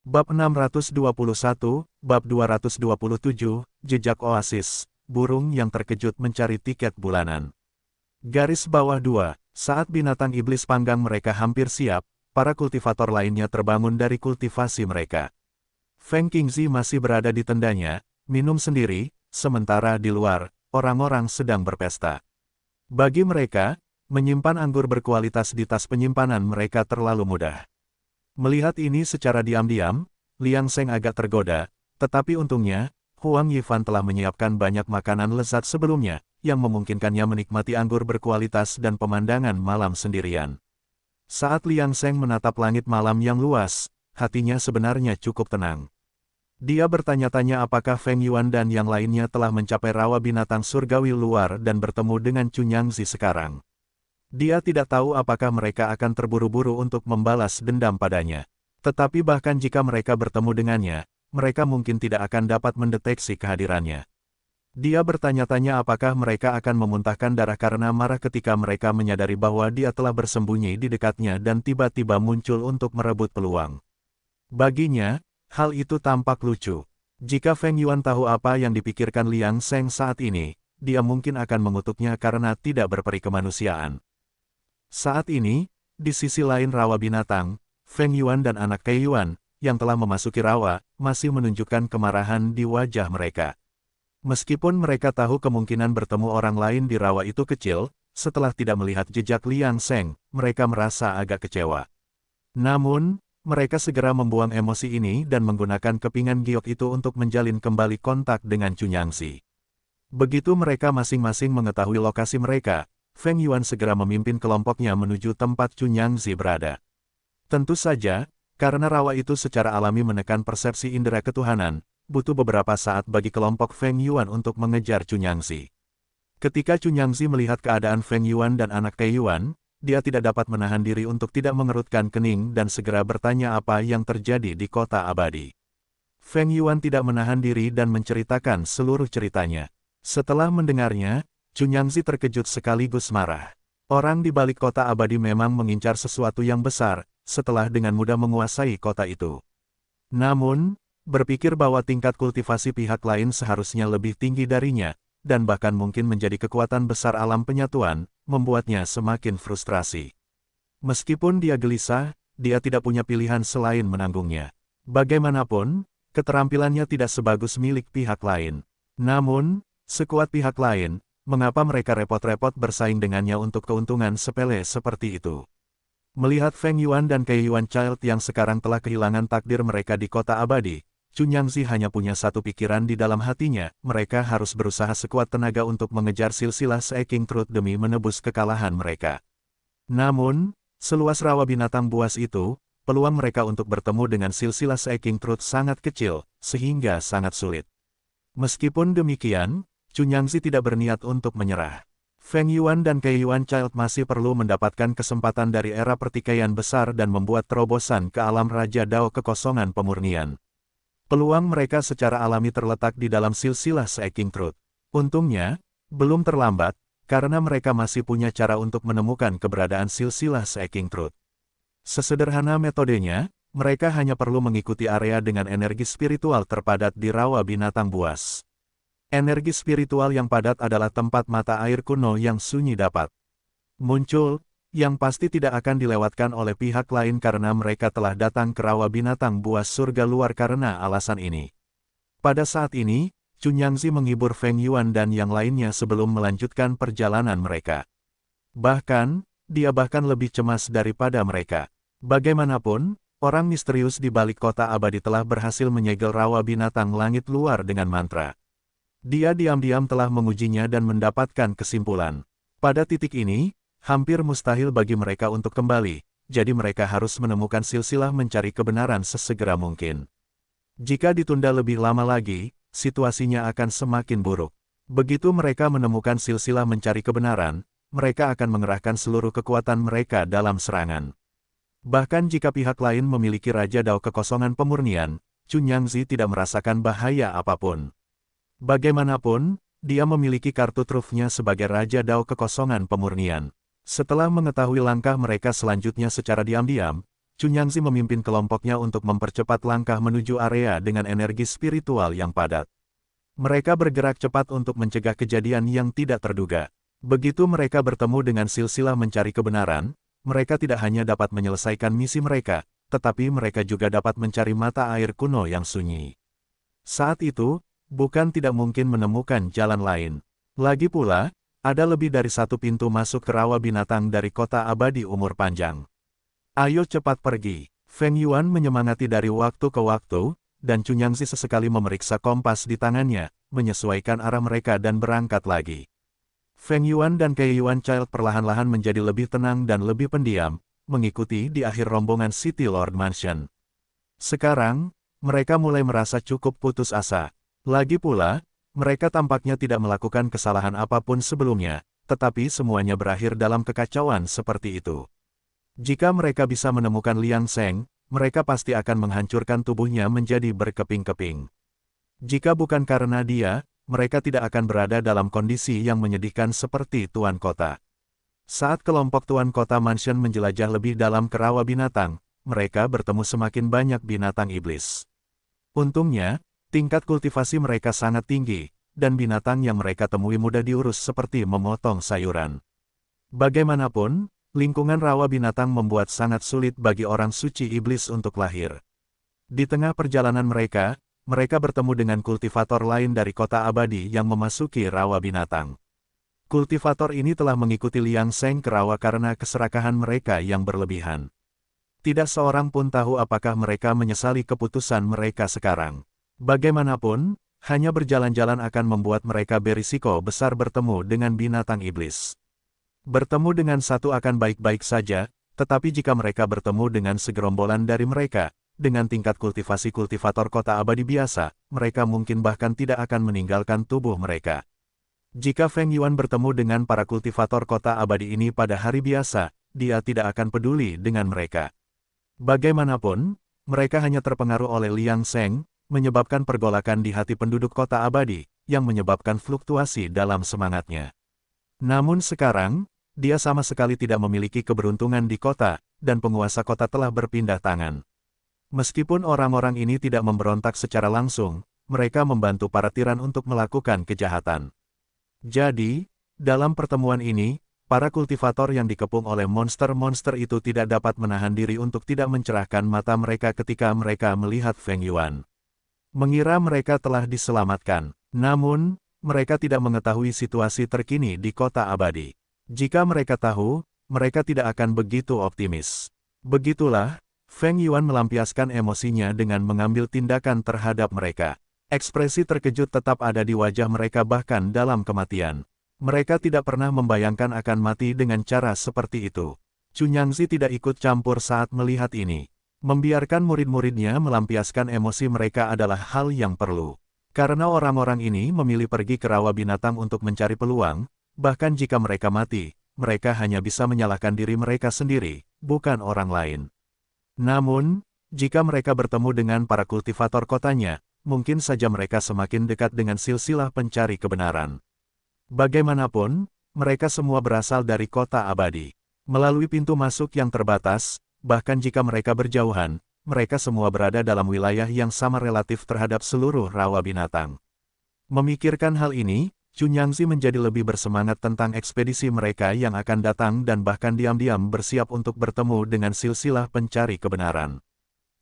Bab 621, Bab 227, Jejak Oasis, Burung yang terkejut mencari tiket bulanan. Garis bawah 2, saat binatang iblis panggang mereka hampir siap, para kultivator lainnya terbangun dari kultivasi mereka. Feng Qingzi masih berada di tendanya, minum sendiri, sementara di luar, orang-orang sedang berpesta. Bagi mereka, menyimpan anggur berkualitas di tas penyimpanan mereka terlalu mudah. Melihat ini secara diam-diam, Liang Seng agak tergoda, tetapi untungnya, Huang Yifan telah menyiapkan banyak makanan lezat sebelumnya, yang memungkinkannya menikmati anggur berkualitas dan pemandangan malam sendirian. Saat Liang Seng menatap langit malam yang luas, hatinya sebenarnya cukup tenang. Dia bertanya-tanya apakah Feng Yuan dan yang lainnya telah mencapai rawa binatang surgawi luar dan bertemu dengan Cunyangzi sekarang. Dia tidak tahu apakah mereka akan terburu-buru untuk membalas dendam padanya. Tetapi bahkan jika mereka bertemu dengannya, mereka mungkin tidak akan dapat mendeteksi kehadirannya. Dia bertanya-tanya apakah mereka akan memuntahkan darah karena marah ketika mereka menyadari bahwa dia telah bersembunyi di dekatnya dan tiba-tiba muncul untuk merebut peluang. Baginya, hal itu tampak lucu. Jika Feng Yuan tahu apa yang dipikirkan Liang Seng saat ini, dia mungkin akan mengutuknya karena tidak berperi kemanusiaan. Saat ini, di sisi lain rawa binatang, Feng Yuan dan anak Kei Yuan, yang telah memasuki rawa, masih menunjukkan kemarahan di wajah mereka. Meskipun mereka tahu kemungkinan bertemu orang lain di rawa itu kecil, setelah tidak melihat jejak Liang Seng, mereka merasa agak kecewa. Namun, mereka segera membuang emosi ini dan menggunakan kepingan giok itu untuk menjalin kembali kontak dengan Cunyangzi. Begitu mereka masing-masing mengetahui lokasi mereka, Feng Yuan segera memimpin kelompoknya menuju tempat Cunyangzi berada. Tentu saja, karena rawa itu secara alami menekan persepsi indera ketuhanan, butuh beberapa saat bagi kelompok Feng Yuan untuk mengejar Cunyangzi. Ketika Cunyangzi melihat keadaan Feng Yuan dan anak Kei Yuan, dia tidak dapat menahan diri untuk tidak mengerutkan kening dan segera bertanya apa yang terjadi di kota abadi. Feng Yuan tidak menahan diri dan menceritakan seluruh ceritanya. Setelah mendengarnya, Cunyangzi terkejut sekaligus marah. Orang di balik kota abadi memang mengincar sesuatu yang besar, setelah dengan mudah menguasai kota itu. Namun, berpikir bahwa tingkat kultivasi pihak lain seharusnya lebih tinggi darinya, dan bahkan mungkin menjadi kekuatan besar alam penyatuan, membuatnya semakin frustrasi. Meskipun dia gelisah, dia tidak punya pilihan selain menanggungnya. Bagaimanapun, keterampilannya tidak sebagus milik pihak lain. Namun, sekuat pihak lain, mengapa mereka repot-repot bersaing dengannya untuk keuntungan sepele seperti itu? Melihat Feng Yuan dan Kei Yuan Child yang sekarang telah kehilangan takdir mereka di kota abadi, Cunyangzi hanya punya satu pikiran di dalam hatinya, mereka harus berusaha sekuat tenaga untuk mengejar silsilah Seeking Truth demi menebus kekalahan mereka. Namun, seluas rawa binatang buas itu, peluang mereka untuk bertemu dengan silsilah Seeking Truth sangat kecil, sehingga sangat sulit. Meskipun demikian, Cunyangzi tidak berniat untuk menyerah. Feng Yuan dan Kei Yuan Child masih perlu mendapatkan kesempatan dari era pertikaian besar dan membuat terobosan ke alam Raja Dao kekosongan pemurnian. Peluang mereka secara alami terletak di dalam silsilah Seeking Truth. Untungnya, belum terlambat, karena mereka masih punya cara untuk menemukan keberadaan silsilah Seeking Truth. Sesederhana metodenya, mereka hanya perlu mengikuti area dengan energi spiritual terpadat di rawa binatang buas. Energi spiritual yang padat adalah tempat mata air kuno yang sunyi dapat muncul, yang pasti tidak akan dilewatkan oleh pihak lain karena mereka telah datang ke rawa binatang buas surga luar karena alasan ini. Pada saat ini, Cunyangzi menghibur Feng Yuan dan yang lainnya sebelum melanjutkan perjalanan mereka. Bahkan, dia bahkan lebih cemas daripada mereka. Bagaimanapun, orang misterius di balik kota abadi telah berhasil menyegel rawa binatang langit luar dengan mantra. Dia diam-diam telah mengujinya dan mendapatkan kesimpulan. Pada titik ini, hampir mustahil bagi mereka untuk kembali, jadi mereka harus menemukan silsilah mencari kebenaran sesegera mungkin. Jika ditunda lebih lama lagi, situasinya akan semakin buruk. Begitu mereka menemukan silsilah mencari kebenaran, mereka akan mengerahkan seluruh kekuatan mereka dalam serangan. Bahkan jika pihak lain memiliki Raja Dao kekosongan pemurnian, Cunyangzi tidak merasakan bahaya apapun. Bagaimanapun, dia memiliki kartu trufnya sebagai Raja Dao kekosongan pemurnian. Setelah mengetahui langkah mereka selanjutnya secara diam-diam, Cunyangzi memimpin kelompoknya untuk mempercepat langkah menuju area dengan energi spiritual yang padat. Mereka bergerak cepat untuk mencegah kejadian yang tidak terduga. Begitu mereka bertemu dengan silsilah mencari kebenaran, mereka tidak hanya dapat menyelesaikan misi mereka, tetapi mereka juga dapat mencari mata air kuno yang sunyi. Saat itu, bukan tidak mungkin menemukan jalan lain. Lagi pula, ada lebih dari satu pintu masuk ke rawa binatang dari kota abadi umur panjang. Ayo cepat pergi. Feng Yuan menyemangati dari waktu ke waktu, dan Cunyangzi sesekali memeriksa kompas di tangannya, menyesuaikan arah mereka dan berangkat lagi. Feng Yuan dan Kei Yuan Child perlahan-lahan menjadi lebih tenang dan lebih pendiam, mengikuti di akhir rombongan City Lord Mansion. Sekarang, mereka mulai merasa cukup putus asa. Lagi pula, mereka tampaknya tidak melakukan kesalahan apapun sebelumnya, tetapi semuanya berakhir dalam kekacauan seperti itu. Jika mereka bisa menemukan Liang Sheng, mereka pasti akan menghancurkan tubuhnya menjadi berkeping-keping. Jika bukan karena dia, mereka tidak akan berada dalam kondisi yang menyedihkan seperti Tuan Kota. Saat kelompok Tuan Kota Mansion menjelajah lebih dalam ke rawa binatang, mereka bertemu semakin banyak binatang iblis. Untungnya, tingkat kultivasi mereka sangat tinggi, dan binatang yang mereka temui mudah diurus seperti memotong sayuran. Bagaimanapun, lingkungan rawa binatang membuat sangat sulit bagi orang suci iblis untuk lahir. Di tengah perjalanan mereka bertemu dengan kultivator lain dari kota abadi yang memasuki rawa binatang. Kultivator ini telah mengikuti Liang Sheng ke rawa karena keserakahan mereka yang berlebihan. Tidak seorang pun tahu apakah mereka menyesali keputusan mereka sekarang. Bagaimanapun, hanya berjalan-jalan akan membuat mereka berisiko besar bertemu dengan binatang iblis. Bertemu dengan satu akan baik-baik saja, tetapi jika mereka bertemu dengan segerombolan dari mereka, dengan tingkat kultivasi kultivator kota abadi biasa, mereka mungkin bahkan tidak akan meninggalkan tubuh mereka. Jika Feng Yuan bertemu dengan para kultivator kota abadi ini pada hari biasa, dia tidak akan peduli dengan mereka. Bagaimanapun, mereka hanya terpengaruh oleh Liang Sheng, menyebabkan pergolakan di hati penduduk kota abadi, yang menyebabkan fluktuasi dalam semangatnya. Namun sekarang, dia sama sekali tidak memiliki keberuntungan di kota, dan penguasa kota telah berpindah tangan. Meskipun orang-orang ini tidak memberontak secara langsung, mereka membantu para tiran untuk melakukan kejahatan. Jadi, dalam pertemuan ini, para kultivator yang dikepung oleh monster-monster itu tidak dapat menahan diri untuk tidak mencerahkan mata mereka ketika mereka melihat Feng Yuan. Mengira mereka telah diselamatkan, namun, mereka tidak mengetahui situasi terkini di kota abadi. Jika mereka tahu, mereka tidak akan begitu optimis. Begitulah, Feng Yuan melampiaskan emosinya dengan mengambil tindakan terhadap mereka. Ekspresi terkejut tetap ada di wajah mereka bahkan dalam kematian. Mereka tidak pernah membayangkan akan mati dengan cara seperti itu. Cunyangzi tidak ikut campur saat melihat ini. Membiarkan murid-muridnya melampiaskan emosi mereka adalah hal yang perlu. Karena orang-orang ini memilih pergi ke rawa binatang untuk mencari peluang, bahkan jika mereka mati, mereka hanya bisa menyalahkan diri mereka sendiri, bukan orang lain. Namun, jika mereka bertemu dengan para kultivator kotanya, mungkin saja mereka semakin dekat dengan silsilah pencari kebenaran. Bagaimanapun, mereka semua berasal dari kota abadi. Melalui pintu masuk yang terbatas, bahkan jika mereka berjauhan, mereka semua berada dalam wilayah yang sama relatif terhadap seluruh rawa binatang. Memikirkan hal ini, Cunyangzi menjadi lebih bersemangat tentang ekspedisi mereka yang akan datang dan bahkan diam-diam bersiap untuk bertemu dengan silsilah pencari kebenaran.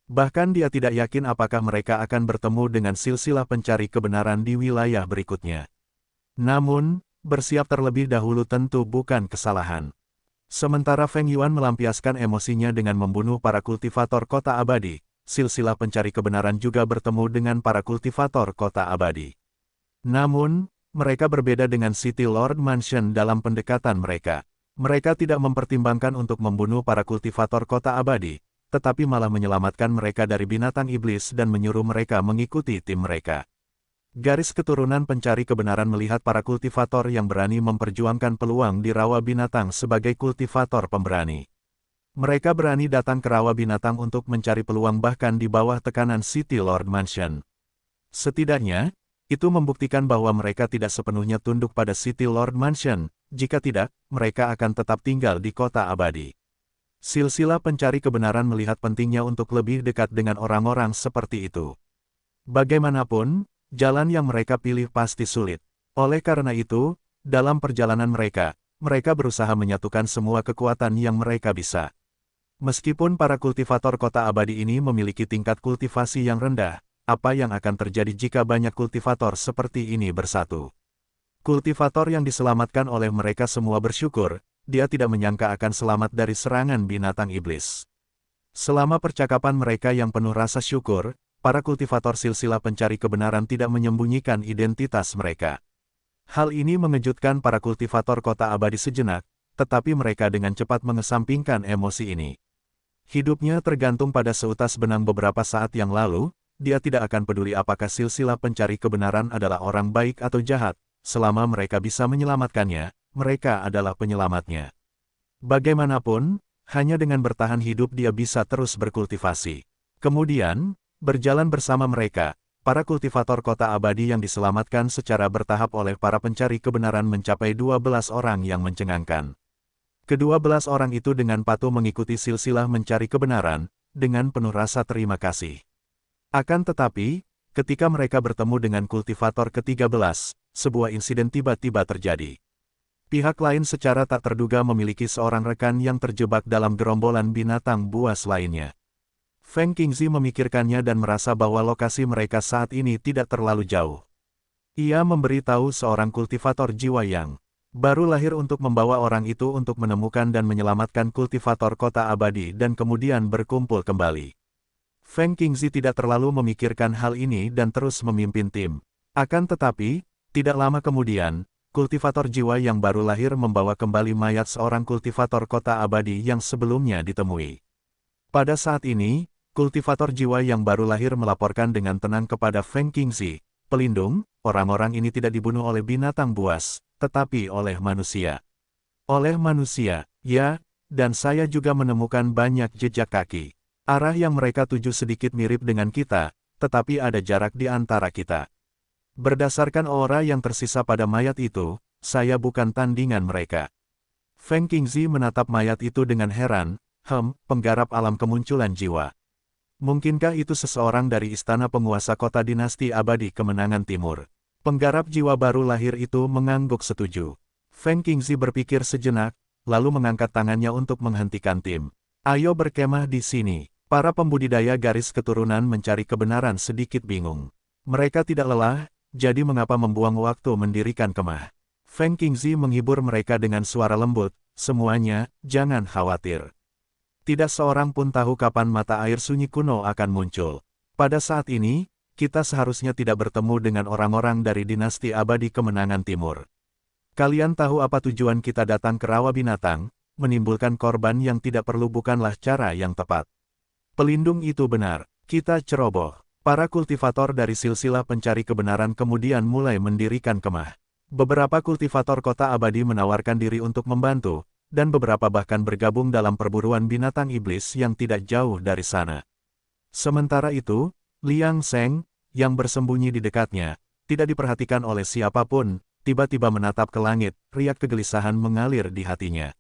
Bahkan dia tidak yakin apakah mereka akan bertemu dengan silsilah pencari kebenaran di wilayah berikutnya. Namun, bersiap terlebih dahulu tentu bukan kesalahan. Sementara Feng Yuan melampiaskan emosinya dengan membunuh para kultivator kota abadi, silsilah pencari kebenaran juga bertemu dengan para kultivator kota abadi. Namun, mereka berbeda dengan City Lord Mansion dalam pendekatan mereka. Mereka tidak mempertimbangkan untuk membunuh para kultivator kota abadi, tetapi malah menyelamatkan mereka dari binatang iblis dan menyuruh mereka mengikuti tim mereka. Garis keturunan pencari kebenaran melihat para kultivator yang berani memperjuangkan peluang di rawa binatang sebagai kultivator pemberani. Mereka berani datang ke rawa binatang untuk mencari peluang bahkan di bawah tekanan City Lord Mansion. Setidaknya, itu membuktikan bahwa mereka tidak sepenuhnya tunduk pada City Lord Mansion, jika tidak, mereka akan tetap tinggal di kota abadi. Silsilah pencari kebenaran melihat pentingnya untuk lebih dekat dengan orang-orang seperti itu. Bagaimanapun, jalan yang mereka pilih pasti sulit. Oleh karena itu, dalam perjalanan mereka berusaha menyatukan semua kekuatan yang mereka bisa. Meskipun para kultivator kota abadi ini memiliki tingkat kultivasi yang rendah, apa yang akan terjadi jika banyak kultivator seperti ini bersatu? Kultivator yang diselamatkan oleh mereka semua bersyukur, dia tidak menyangka akan selamat dari serangan binatang iblis. Selama percakapan mereka yang penuh rasa syukur, para kultivator silsilah pencari kebenaran tidak menyembunyikan identitas mereka. Hal ini mengejutkan para kultivator kota abadi sejenak, tetapi mereka dengan cepat mengesampingkan emosi ini. Hidupnya tergantung pada seutas benang beberapa saat yang lalu, dia tidak akan peduli apakah silsilah pencari kebenaran adalah orang baik atau jahat, selama mereka bisa menyelamatkannya, mereka adalah penyelamatnya. Bagaimanapun, hanya dengan bertahan hidup dia bisa terus berkultivasi. Kemudian, berjalan bersama mereka, para kultivator kota abadi yang diselamatkan secara bertahap oleh para pencari kebenaran mencapai 12 orang yang mencengangkan. Ke-12 orang itu dengan patuh mengikuti silsilah mencari kebenaran, dengan penuh rasa terima kasih. Akan tetapi, ketika mereka bertemu dengan kultivator ke-13, sebuah insiden tiba-tiba terjadi. Pihak lain secara tak terduga memiliki seorang rekan yang terjebak dalam gerombolan binatang buas lainnya. Feng Qingzi memikirkannya dan merasa bahwa lokasi mereka saat ini tidak terlalu jauh. Ia memberitahu seorang kultivator jiwa yang baru lahir untuk membawa orang itu untuk menemukan dan menyelamatkan kultivator kota abadi dan kemudian berkumpul kembali. Feng Qingzi tidak terlalu memikirkan hal ini dan terus memimpin tim. Akan tetapi, tidak lama kemudian, kultivator jiwa yang baru lahir membawa kembali mayat seorang kultivator kota abadi yang sebelumnya ditemui. Pada saat ini, kultivator jiwa yang baru lahir melaporkan dengan tenang kepada Feng Qingzi, "Pelindung, orang-orang ini tidak dibunuh oleh binatang buas, tetapi oleh manusia." "Oleh manusia, ya, dan saya juga menemukan banyak jejak kaki. Arah yang mereka tuju sedikit mirip dengan kita, tetapi ada jarak di antara kita. Berdasarkan aura yang tersisa pada mayat itu, saya bukan tandingan mereka." Feng Qingzi menatap mayat itu dengan heran, penggarap alam kemunculan jiwa. Mungkinkah itu seseorang dari istana penguasa kota dinasti abadi kemenangan timur? Penggarap jiwa baru lahir itu mengangguk setuju. Feng Qingzi berpikir sejenak, lalu mengangkat tangannya untuk menghentikan tim. "Ayo berkemah di sini." Para pembudidaya garis keturunan mencari kebenaran sedikit bingung. Mereka tidak lelah, jadi mengapa membuang waktu mendirikan kemah? Feng Qingzi menghibur mereka dengan suara lembut, "Semuanya, jangan khawatir. Tidak seorang pun tahu kapan mata air sunyi kuno akan muncul. Pada saat ini, kita seharusnya tidak bertemu dengan orang-orang dari dinasti abadi kemenangan timur. Kalian tahu apa tujuan kita datang ke rawa binatang? Menimbulkan korban yang tidak perlu bukanlah cara yang tepat. Pelindung itu benar, kita ceroboh." Para kultivator dari silsilah pencari kebenaran kemudian mulai mendirikan kemah. Beberapa kultivator kota abadi menawarkan diri untuk membantu, dan beberapa bahkan bergabung dalam perburuan binatang iblis yang tidak jauh dari sana. Sementara itu, Liang Sheng, yang bersembunyi di dekatnya, tidak diperhatikan oleh siapapun, tiba-tiba menatap ke langit, riak kegelisahan mengalir di hatinya.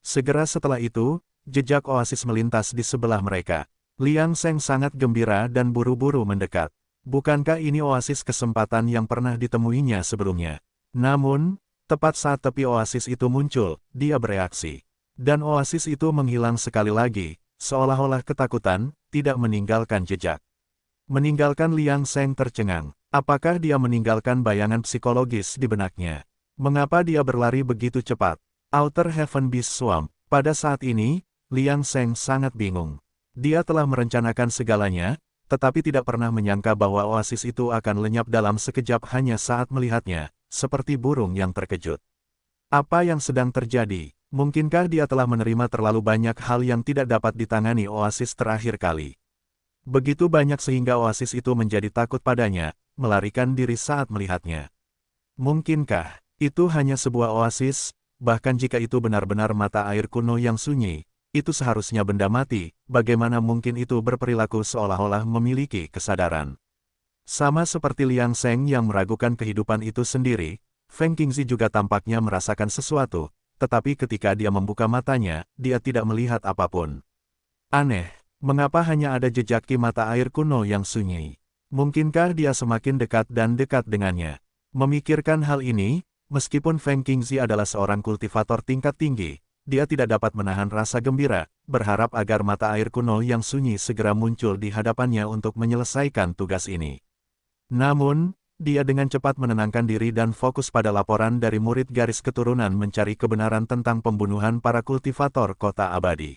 Segera setelah itu, jejak oasis melintas di sebelah mereka. Liang Sheng sangat gembira dan buru-buru mendekat. Bukankah ini oasis kesempatan yang pernah ditemuinya sebelumnya? Namun, tepat saat tepi oasis itu muncul, dia bereaksi. Dan oasis itu menghilang sekali lagi, seolah-olah ketakutan, tidak meninggalkan jejak. Meninggalkan Liang Sheng tercengang. Apakah dia meninggalkan bayangan psikologis di benaknya? Mengapa dia berlari begitu cepat? Outer Heaven Beast Swamp. Pada saat ini, Liang Sheng sangat bingung. Dia telah merencanakan segalanya, tetapi tidak pernah menyangka bahwa oasis itu akan lenyap dalam sekejap hanya saat melihatnya, seperti burung yang terkejut. Apa yang sedang terjadi? Mungkinkah dia telah menerima terlalu banyak hal yang tidak dapat ditangani oasis terakhir kali? Begitu banyak sehingga oasis itu menjadi takut padanya, melarikan diri saat melihatnya. Mungkinkah itu hanya sebuah oasis, bahkan jika itu benar-benar mata air kuno yang sunyi? Itu seharusnya benda mati, bagaimana mungkin itu berperilaku seolah-olah memiliki kesadaran. Sama seperti Liang Sheng yang meragukan kehidupan itu sendiri, Feng Qingzi juga tampaknya merasakan sesuatu, tetapi ketika dia membuka matanya, dia tidak melihat apapun. Aneh, mengapa hanya ada jejak ki mata air kuno yang sunyi? Mungkinkah dia semakin dekat dan dekat dengannya? Memikirkan hal ini, meskipun Feng Qingzi adalah seorang kultivator tingkat tinggi, dia tidak dapat menahan rasa gembira, berharap agar mata air kuno yang sunyi segera muncul di hadapannya untuk menyelesaikan tugas ini. Namun, dia dengan cepat menenangkan diri dan fokus pada laporan dari murid garis keturunan mencari kebenaran tentang pembunuhan para kultivator kota abadi.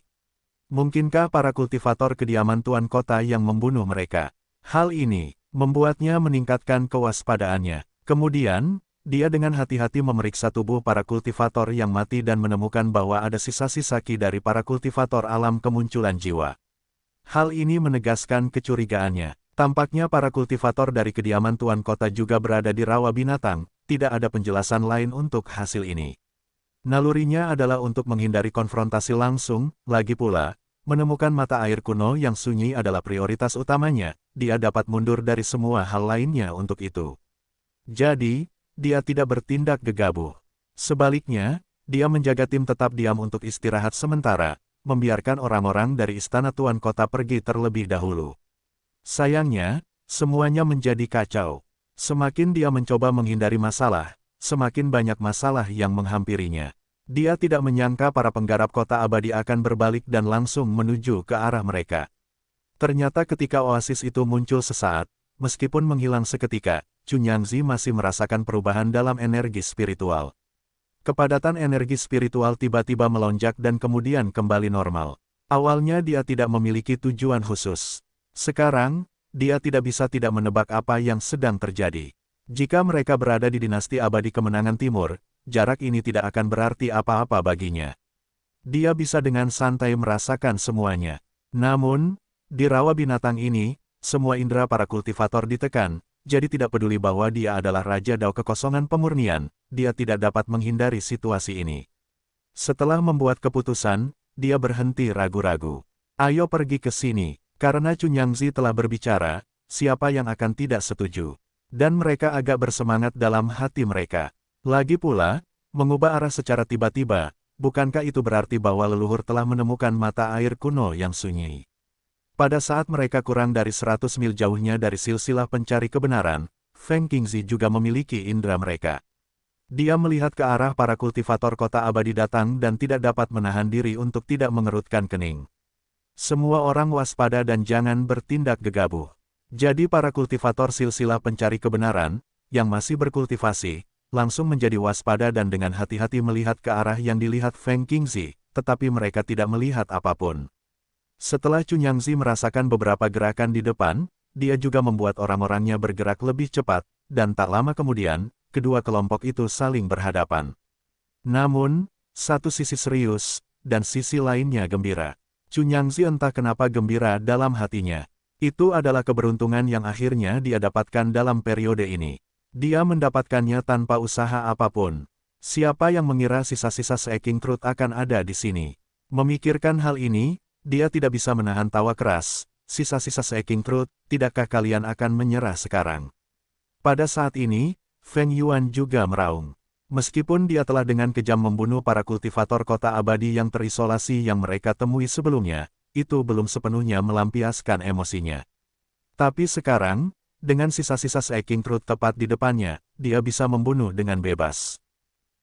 Mungkinkah para kultivator kediaman Tuan Kota yang membunuh mereka? Hal ini membuatnya meningkatkan kewaspadaannya. Kemudian, dia dengan hati-hati memeriksa tubuh para kultivator yang mati dan menemukan bahwa ada sisa-sisa ki dari para kultivator alam kemunculan jiwa. Hal ini menegaskan kecurigaannya. Tampaknya para kultivator dari kediaman Tuan Kota juga berada di rawa binatang, tidak ada penjelasan lain untuk hasil ini. Nalurinya adalah untuk menghindari konfrontasi langsung, lagi pula, menemukan mata air kuno yang sunyi adalah prioritas utamanya, dia dapat mundur dari semua hal lainnya untuk itu. Jadi, dia tidak bertindak gegabah. Sebaliknya, dia menjaga tim tetap diam untuk istirahat sementara, membiarkan orang-orang dari istana Tuan Kota pergi terlebih dahulu. Sayangnya, semuanya menjadi kacau. Semakin dia mencoba menghindari masalah, semakin banyak masalah yang menghampirinya. Dia tidak menyangka para penggarap kota abadi akan berbalik dan langsung menuju ke arah mereka. Ternyata ketika oasis itu muncul sesaat, meskipun menghilang seketika, Chunyangzi masih merasakan perubahan dalam energi spiritual. Kepadatan energi spiritual tiba-tiba melonjak dan kemudian kembali normal. Awalnya dia tidak memiliki tujuan khusus. Sekarang, dia tidak bisa tidak menebak apa yang sedang terjadi. Jika mereka berada di dinasti abadi kemenangan timur, jarak ini tidak akan berarti apa-apa baginya. Dia bisa dengan santai merasakan semuanya. Namun, di rawa binatang ini, semua indera para kultivator ditekan, jadi tidak peduli bahwa dia adalah Raja Dao Kekosongan Pemurnian, dia tidak dapat menghindari situasi ini. Setelah membuat keputusan, dia berhenti ragu-ragu. Ayo pergi ke sini. Karena Chunyangzi telah berbicara, siapa yang akan tidak setuju? Dan mereka agak bersemangat dalam hati mereka. Lagi pula, mengubah arah secara tiba-tiba, bukankah itu berarti bahwa leluhur telah menemukan mata air kuno yang sunyi? Pada saat mereka kurang dari 100 mil jauhnya dari silsilah pencari kebenaran, Feng Qingzi juga memiliki indera mereka. Dia melihat ke arah para kultivator kota abadi datang dan tidak dapat menahan diri untuk tidak mengerutkan kening. Semua orang waspada dan jangan bertindak gegabah. Jadi para kultivator silsilah pencari kebenaran, yang masih berkultivasi, langsung menjadi waspada dan dengan hati-hati melihat ke arah yang dilihat Feng Qingzi, tetapi mereka tidak melihat apapun. Setelah Chunyangzi merasakan beberapa gerakan di depan, dia juga membuat orang-orangnya bergerak lebih cepat, dan tak lama kemudian, kedua kelompok itu saling berhadapan. Namun, satu sisi serius, dan sisi lainnya gembira. Chunyangzi entah kenapa gembira dalam hatinya. Itu adalah keberuntungan yang akhirnya dia dapatkan dalam periode ini. Dia mendapatkannya tanpa usaha apapun. Siapa yang mengira sisa-sisa Seeking Truth akan ada di sini? Memikirkan hal ini, dia tidak bisa menahan tawa keras. Sisa-sisa Seeking Truth, tidakkah kalian akan menyerah sekarang? Pada saat ini, Feng Yuan juga meraung. Meskipun dia telah dengan kejam membunuh para kultivator kota abadi yang terisolasi yang mereka temui sebelumnya, itu belum sepenuhnya melampiaskan emosinya. Tapi sekarang, dengan sisa-sisa Seeking Truth tepat di depannya, dia bisa membunuh dengan bebas.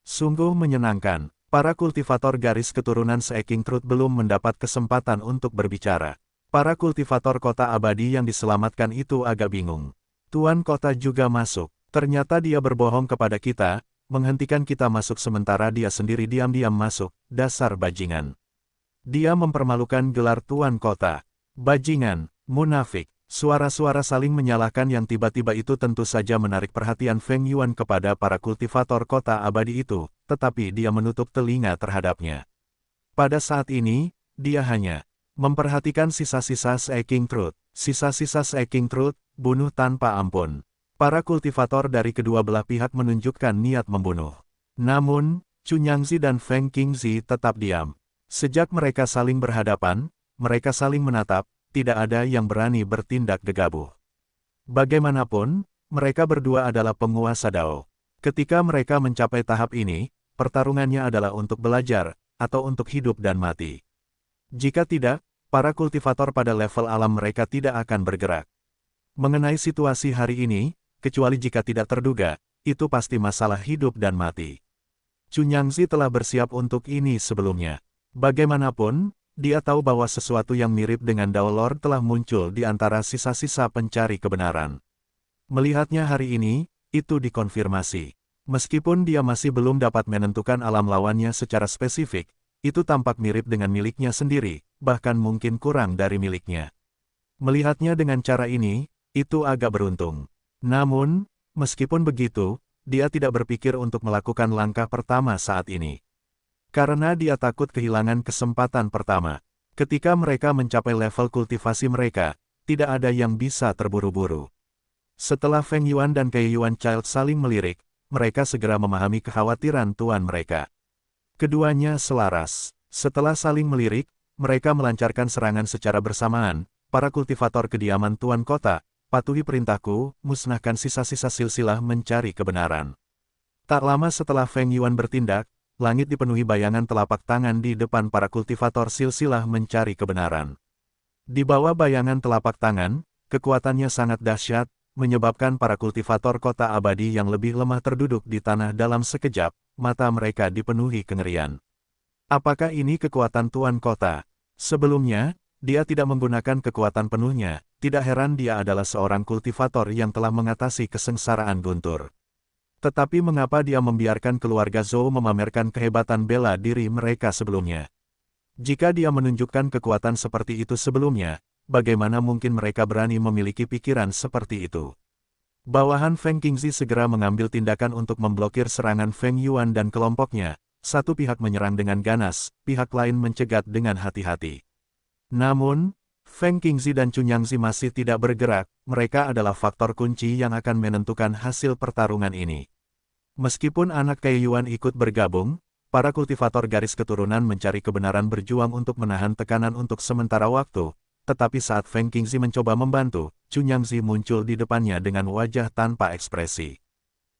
Sungguh menyenangkan, para kultivator garis keturunan Seeking Truth belum mendapat kesempatan untuk berbicara. Para kultivator kota abadi yang diselamatkan itu agak bingung. Tuan kota juga masuk, ternyata dia berbohong kepada kita, menghentikan kita masuk sementara dia sendiri diam-diam masuk, dasar bajingan. Dia mempermalukan gelar Tuan Kota. Bajingan, munafik. Suara-suara saling menyalahkan yang tiba-tiba itu tentu saja menarik perhatian Feng Yuan kepada para kultivator kota abadi itu, tetapi dia menutup telinga terhadapnya. Pada saat ini, dia hanya memperhatikan sisa-sisa Seeking Truth. Sisa-sisa Seeking Truth, bunuh tanpa ampun. Para kultivator dari kedua belah pihak menunjukkan niat membunuh. Namun, Chunyangzi dan Feng Qingzi tetap diam. Sejak mereka saling berhadapan, mereka saling menatap, tidak ada yang berani bertindak gegabah. Bagaimanapun, mereka berdua adalah penguasa Dao. Ketika mereka mencapai tahap ini, pertarungannya adalah untuk belajar, atau untuk hidup dan mati. Jika tidak, para kultivator pada level alam mereka tidak akan bergerak. Mengenai situasi hari ini, kecuali jika tidak terduga, itu pasti masalah hidup dan mati. Cunyangzi telah bersiap untuk ini sebelumnya. Bagaimanapun, dia tahu bahwa sesuatu yang mirip dengan Dao Lord telah muncul di antara sisa-sisa pencari kebenaran. Melihatnya hari ini, itu dikonfirmasi. Meskipun dia masih belum dapat menentukan alam lawannya secara spesifik, itu tampak mirip dengan miliknya sendiri, bahkan mungkin kurang dari miliknya. Melihatnya dengan cara ini, itu agak beruntung. Namun, meskipun begitu, dia tidak berpikir untuk melakukan langkah pertama saat ini. Karena dia takut kehilangan kesempatan pertama. Ketika mereka mencapai level kultivasi mereka, tidak ada yang bisa terburu-buru. Setelah Feng Yuan dan Kei Yuan Child saling melirik, mereka segera memahami kekhawatiran tuan mereka. Keduanya selaras. Setelah saling melirik, mereka melancarkan serangan secara bersamaan. Para kultivator kediaman tuan kota, patuhi perintahku, musnahkan sisa-sisa silsilah mencari kebenaran. Tak lama setelah Feng Yuan bertindak, langit dipenuhi bayangan telapak tangan di depan para kultivator silsilah mencari kebenaran. Di bawah bayangan telapak tangan, kekuatannya sangat dahsyat, menyebabkan para kultivator kota abadi yang lebih lemah terduduk di tanah dalam sekejap, mata mereka dipenuhi kengerian. Apakah ini kekuatan tuan kota? Sebelumnya, dia tidak menggunakan kekuatan penuhnya, tidak heran dia adalah seorang kultivator yang telah mengatasi kesengsaraan guntur. Tetapi mengapa dia membiarkan keluarga Zhou memamerkan kehebatan bela diri mereka sebelumnya? Jika dia menunjukkan kekuatan seperti itu sebelumnya, bagaimana mungkin mereka berani memiliki pikiran seperti itu? Bawahan Feng Qingzi segera mengambil tindakan untuk memblokir serangan Feng Yuan dan kelompoknya. Satu pihak menyerang dengan ganas, pihak lain mencegat dengan hati-hati. Namun, Feng Qingzi dan Cunyangzi masih tidak bergerak, mereka adalah faktor kunci yang akan menentukan hasil pertarungan ini. Meskipun anak Kei Yuan ikut bergabung, para kultivator garis keturunan mencari kebenaran berjuang untuk menahan tekanan untuk sementara waktu. Tetapi saat Feng Qingzi mencoba membantu, Cunyangzi muncul di depannya dengan wajah tanpa ekspresi.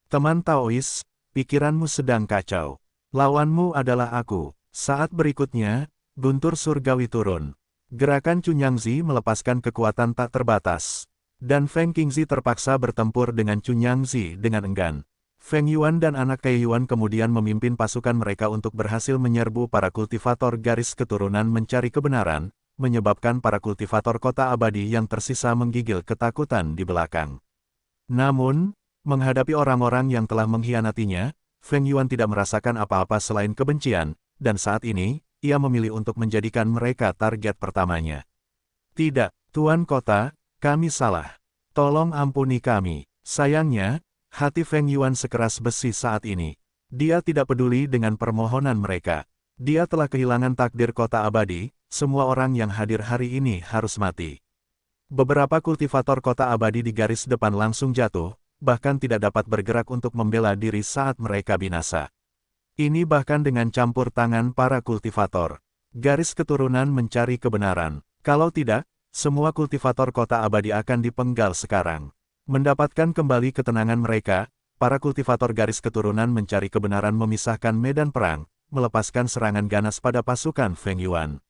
Teman Taois, pikiranmu sedang kacau. Lawanmu adalah aku. Saat berikutnya, guntur surgawi turun. Gerakan Cunyangzi melepaskan kekuatan tak terbatas. Dan Feng Qingzi terpaksa bertempur dengan Cunyangzi dengan enggan. Feng Yuan dan anak Kei Yuan kemudian memimpin pasukan mereka untuk berhasil menyerbu para kultivator garis keturunan mencari kebenaran, menyebabkan para kultivator kota abadi yang tersisa menggigil ketakutan di belakang. Namun, menghadapi orang-orang yang telah mengkhianatinya, Feng Yuan tidak merasakan apa-apa selain kebencian, dan saat ini, ia memilih untuk menjadikan mereka target pertamanya. Tidak, Tuan Kota, kami salah. Tolong ampuni kami. Sayangnya, hati Feng Yuan sekeras besi saat ini. Dia tidak peduli dengan permohonan mereka. Dia telah kehilangan takdir kota abadi. Semua orang yang hadir hari ini harus mati. Beberapa kultivator kota abadi di garis depan langsung jatuh, bahkan tidak dapat bergerak untuk membela diri saat mereka binasa. Ini bahkan dengan campur tangan para kultivator. Garis keturunan mencari kebenaran. Kalau tidak, semua kultivator kota abadi akan dipenggal sekarang. Mendapatkan kembali ketenangan mereka, para kultivator garis keturunan mencari kebenaran memisahkan medan perang, melepaskan serangan ganas pada pasukan Feng Yuan.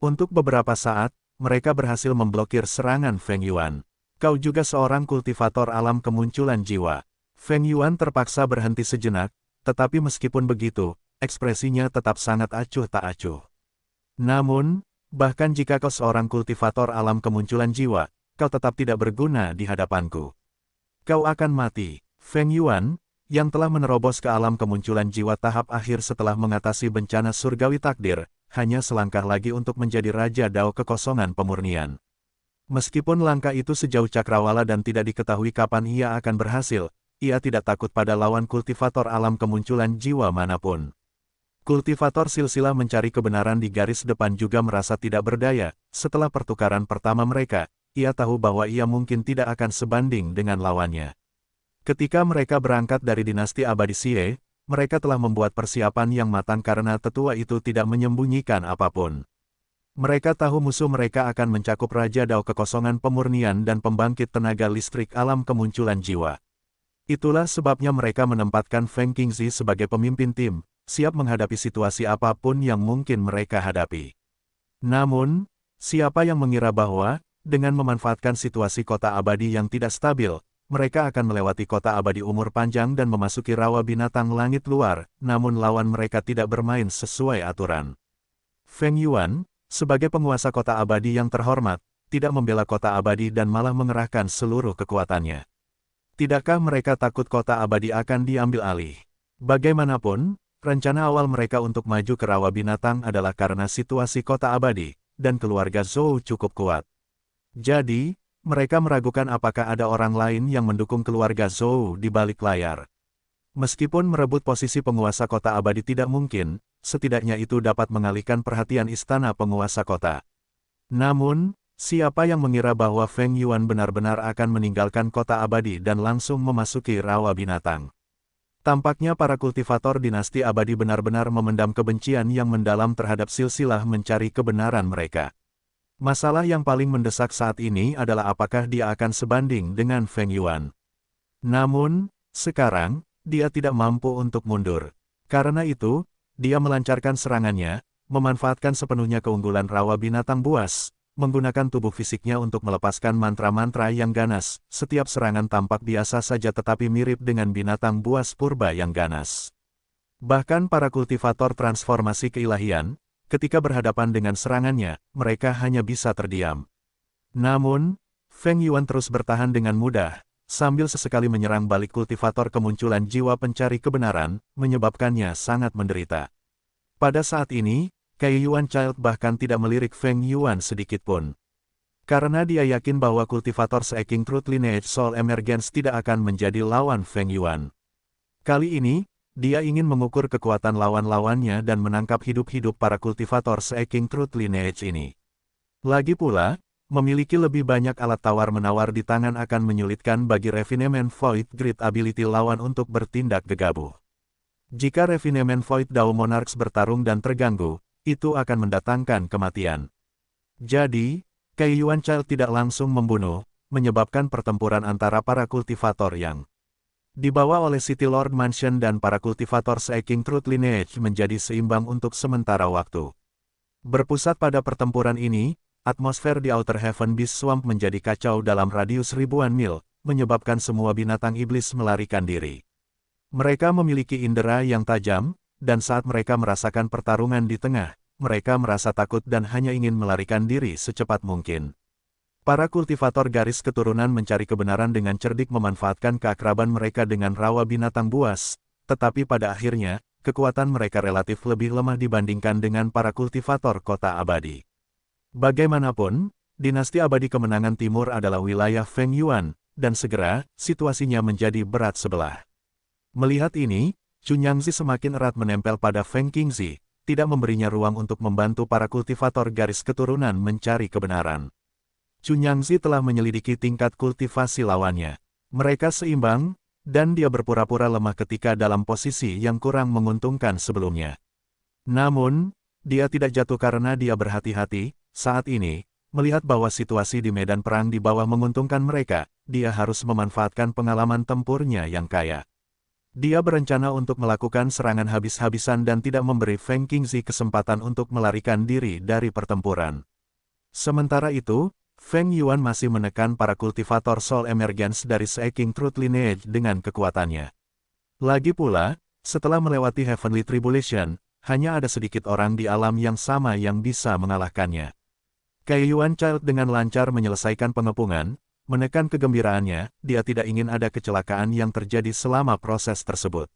Untuk beberapa saat, mereka berhasil memblokir serangan Feng Yuan. Kau juga seorang kultivator alam kemunculan jiwa. Feng Yuan terpaksa berhenti sejenak, tetapi meskipun begitu, ekspresinya tetap sangat acuh tak acuh. Namun, bahkan jika kau seorang kultivator alam kemunculan jiwa, kau tetap tidak berguna di hadapanku. Kau akan mati. Feng Yuan, yang telah menerobos ke alam kemunculan jiwa tahap akhir setelah mengatasi bencana surgawi takdir, hanya selangkah lagi untuk menjadi Raja Dao Kekosongan Pemurnian. Meskipun langkah itu sejauh cakrawala dan tidak diketahui kapan ia akan berhasil, ia tidak takut pada lawan kultivator alam kemunculan jiwa manapun. Kultivator silsilah mencari kebenaran di garis depan juga merasa tidak berdaya. Setelah pertukaran pertama mereka, ia tahu bahwa ia mungkin tidak akan sebanding dengan lawannya. Ketika mereka berangkat dari dinasti abadi Xie, mereka telah membuat persiapan yang matang karena tetua itu tidak menyembunyikan apapun. Mereka tahu musuh mereka akan mencakup Raja Dao Kekosongan Pemurnian dan pembangkit tenaga listrik alam kemunculan jiwa. Itulah sebabnya mereka menempatkan Feng Qingzi sebagai pemimpin tim, siap menghadapi situasi apapun yang mungkin mereka hadapi. Namun, siapa yang mengira bahwa, dengan memanfaatkan situasi kota abadi yang tidak stabil, mereka akan melewati kota abadi umur panjang dan memasuki rawa binatang langit luar, namun lawan mereka tidak bermain sesuai aturan. Feng Yuan, sebagai penguasa kota abadi yang terhormat, tidak membela kota abadi dan malah mengerahkan seluruh kekuatannya. Tidakkah mereka takut kota abadi akan diambil alih? Bagaimanapun, rencana awal mereka untuk maju ke rawa binatang adalah karena situasi kota abadi, dan keluarga Zhou cukup kuat. Jadi, mereka meragukan apakah ada orang lain yang mendukung keluarga Zhou di balik layar. Meskipun merebut posisi penguasa kota abadi tidak mungkin, setidaknya itu dapat mengalihkan perhatian istana penguasa kota. Namun, siapa yang mengira bahwa Feng Yuan benar-benar akan meninggalkan kota abadi dan langsung memasuki rawa binatang? Tampaknya para kultivator dinasti abadi benar-benar memendam kebencian yang mendalam terhadap silsilah mencari kebenaran mereka. Masalah yang paling mendesak saat ini adalah apakah dia akan sebanding dengan Feng Yuan. Namun, sekarang, dia tidak mampu untuk mundur. Karena itu, dia melancarkan serangannya, memanfaatkan sepenuhnya keunggulan rawa binatang buas, menggunakan tubuh fisiknya untuk melepaskan mantra-mantra yang ganas. Setiap serangan tampak biasa saja tetapi mirip dengan binatang buas purba yang ganas. Bahkan para kultivator transformasi keilahian, ketika berhadapan dengan serangannya, mereka hanya bisa terdiam. Namun, Feng Yuan terus bertahan dengan mudah, sambil sesekali menyerang balik kultivator. Kemunculan jiwa pencari kebenaran, menyebabkannya sangat menderita. Pada saat ini, Kai Yuan Child bahkan tidak melirik Feng Yuan sedikitpun. Karena dia yakin bahwa kultivator Seeking Truth Lineage Soul Emergence tidak akan menjadi lawan Feng Yuan. Kali ini, dia ingin mengukur kekuatan lawan-lawannya dan menangkap hidup-hidup para kultivator Seeking Truth Lineage ini. Lagi pula, memiliki lebih banyak alat tawar-menawar di tangan akan menyulitkan bagi Refinement Void Grid Ability lawan untuk bertindak gegabah. Jika Refinement Void Dao Monarchs bertarung dan terganggu, itu akan mendatangkan kematian. Jadi, Kai Yuan Child tidak langsung membunuh, menyebabkan pertempuran antara para kultivator yang dibawa oleh City Lord Mansion dan para kultivator Seeking Truth Lineage menjadi seimbang untuk sementara waktu. Berpusat pada pertempuran ini, atmosfer di Outer Heaven Beast Swamp menjadi kacau dalam radius ribuan mil, menyebabkan semua binatang iblis melarikan diri. Mereka memiliki indera yang tajam, dan saat mereka merasakan pertarungan di tengah, mereka merasa takut dan hanya ingin melarikan diri secepat mungkin. Para kultivator garis keturunan mencari kebenaran dengan cerdik memanfaatkan keakraban mereka dengan rawa binatang buas, tetapi pada akhirnya, kekuatan mereka relatif lebih lemah dibandingkan dengan para kultivator kota abadi. Bagaimanapun, dinasti abadi kemenangan timur adalah wilayah Feng Yuan, dan segera, situasinya menjadi berat sebelah. Melihat ini, Chunyangzi semakin erat menempel pada Feng Qingzi, tidak memberinya ruang untuk membantu para kultivator garis keturunan mencari kebenaran. Chunyangzi telah menyelidiki tingkat kultivasi lawannya. Mereka seimbang, dan dia berpura-pura lemah ketika dalam posisi yang kurang menguntungkan sebelumnya. Namun, dia tidak jatuh karena dia berhati-hati. Saat ini, melihat bahwa situasi di medan perang di bawah menguntungkan mereka, dia harus memanfaatkan pengalaman tempurnya yang kaya. Dia berencana untuk melakukan serangan habis-habisan dan tidak memberi Feng Qingzi kesempatan untuk melarikan diri dari pertempuran. Sementara itu, Feng Yuan masih menekan para kultivator Soul Emergence dari Seeking Truth Lineage dengan kekuatannya. Lagi pula, setelah melewati Heavenly Tribulation, hanya ada sedikit orang di alam yang sama yang bisa mengalahkannya. Kai Yuan Child dengan lancar menyelesaikan pengepungan, menekan kegembiraannya, dia tidak ingin ada kecelakaan yang terjadi selama proses tersebut.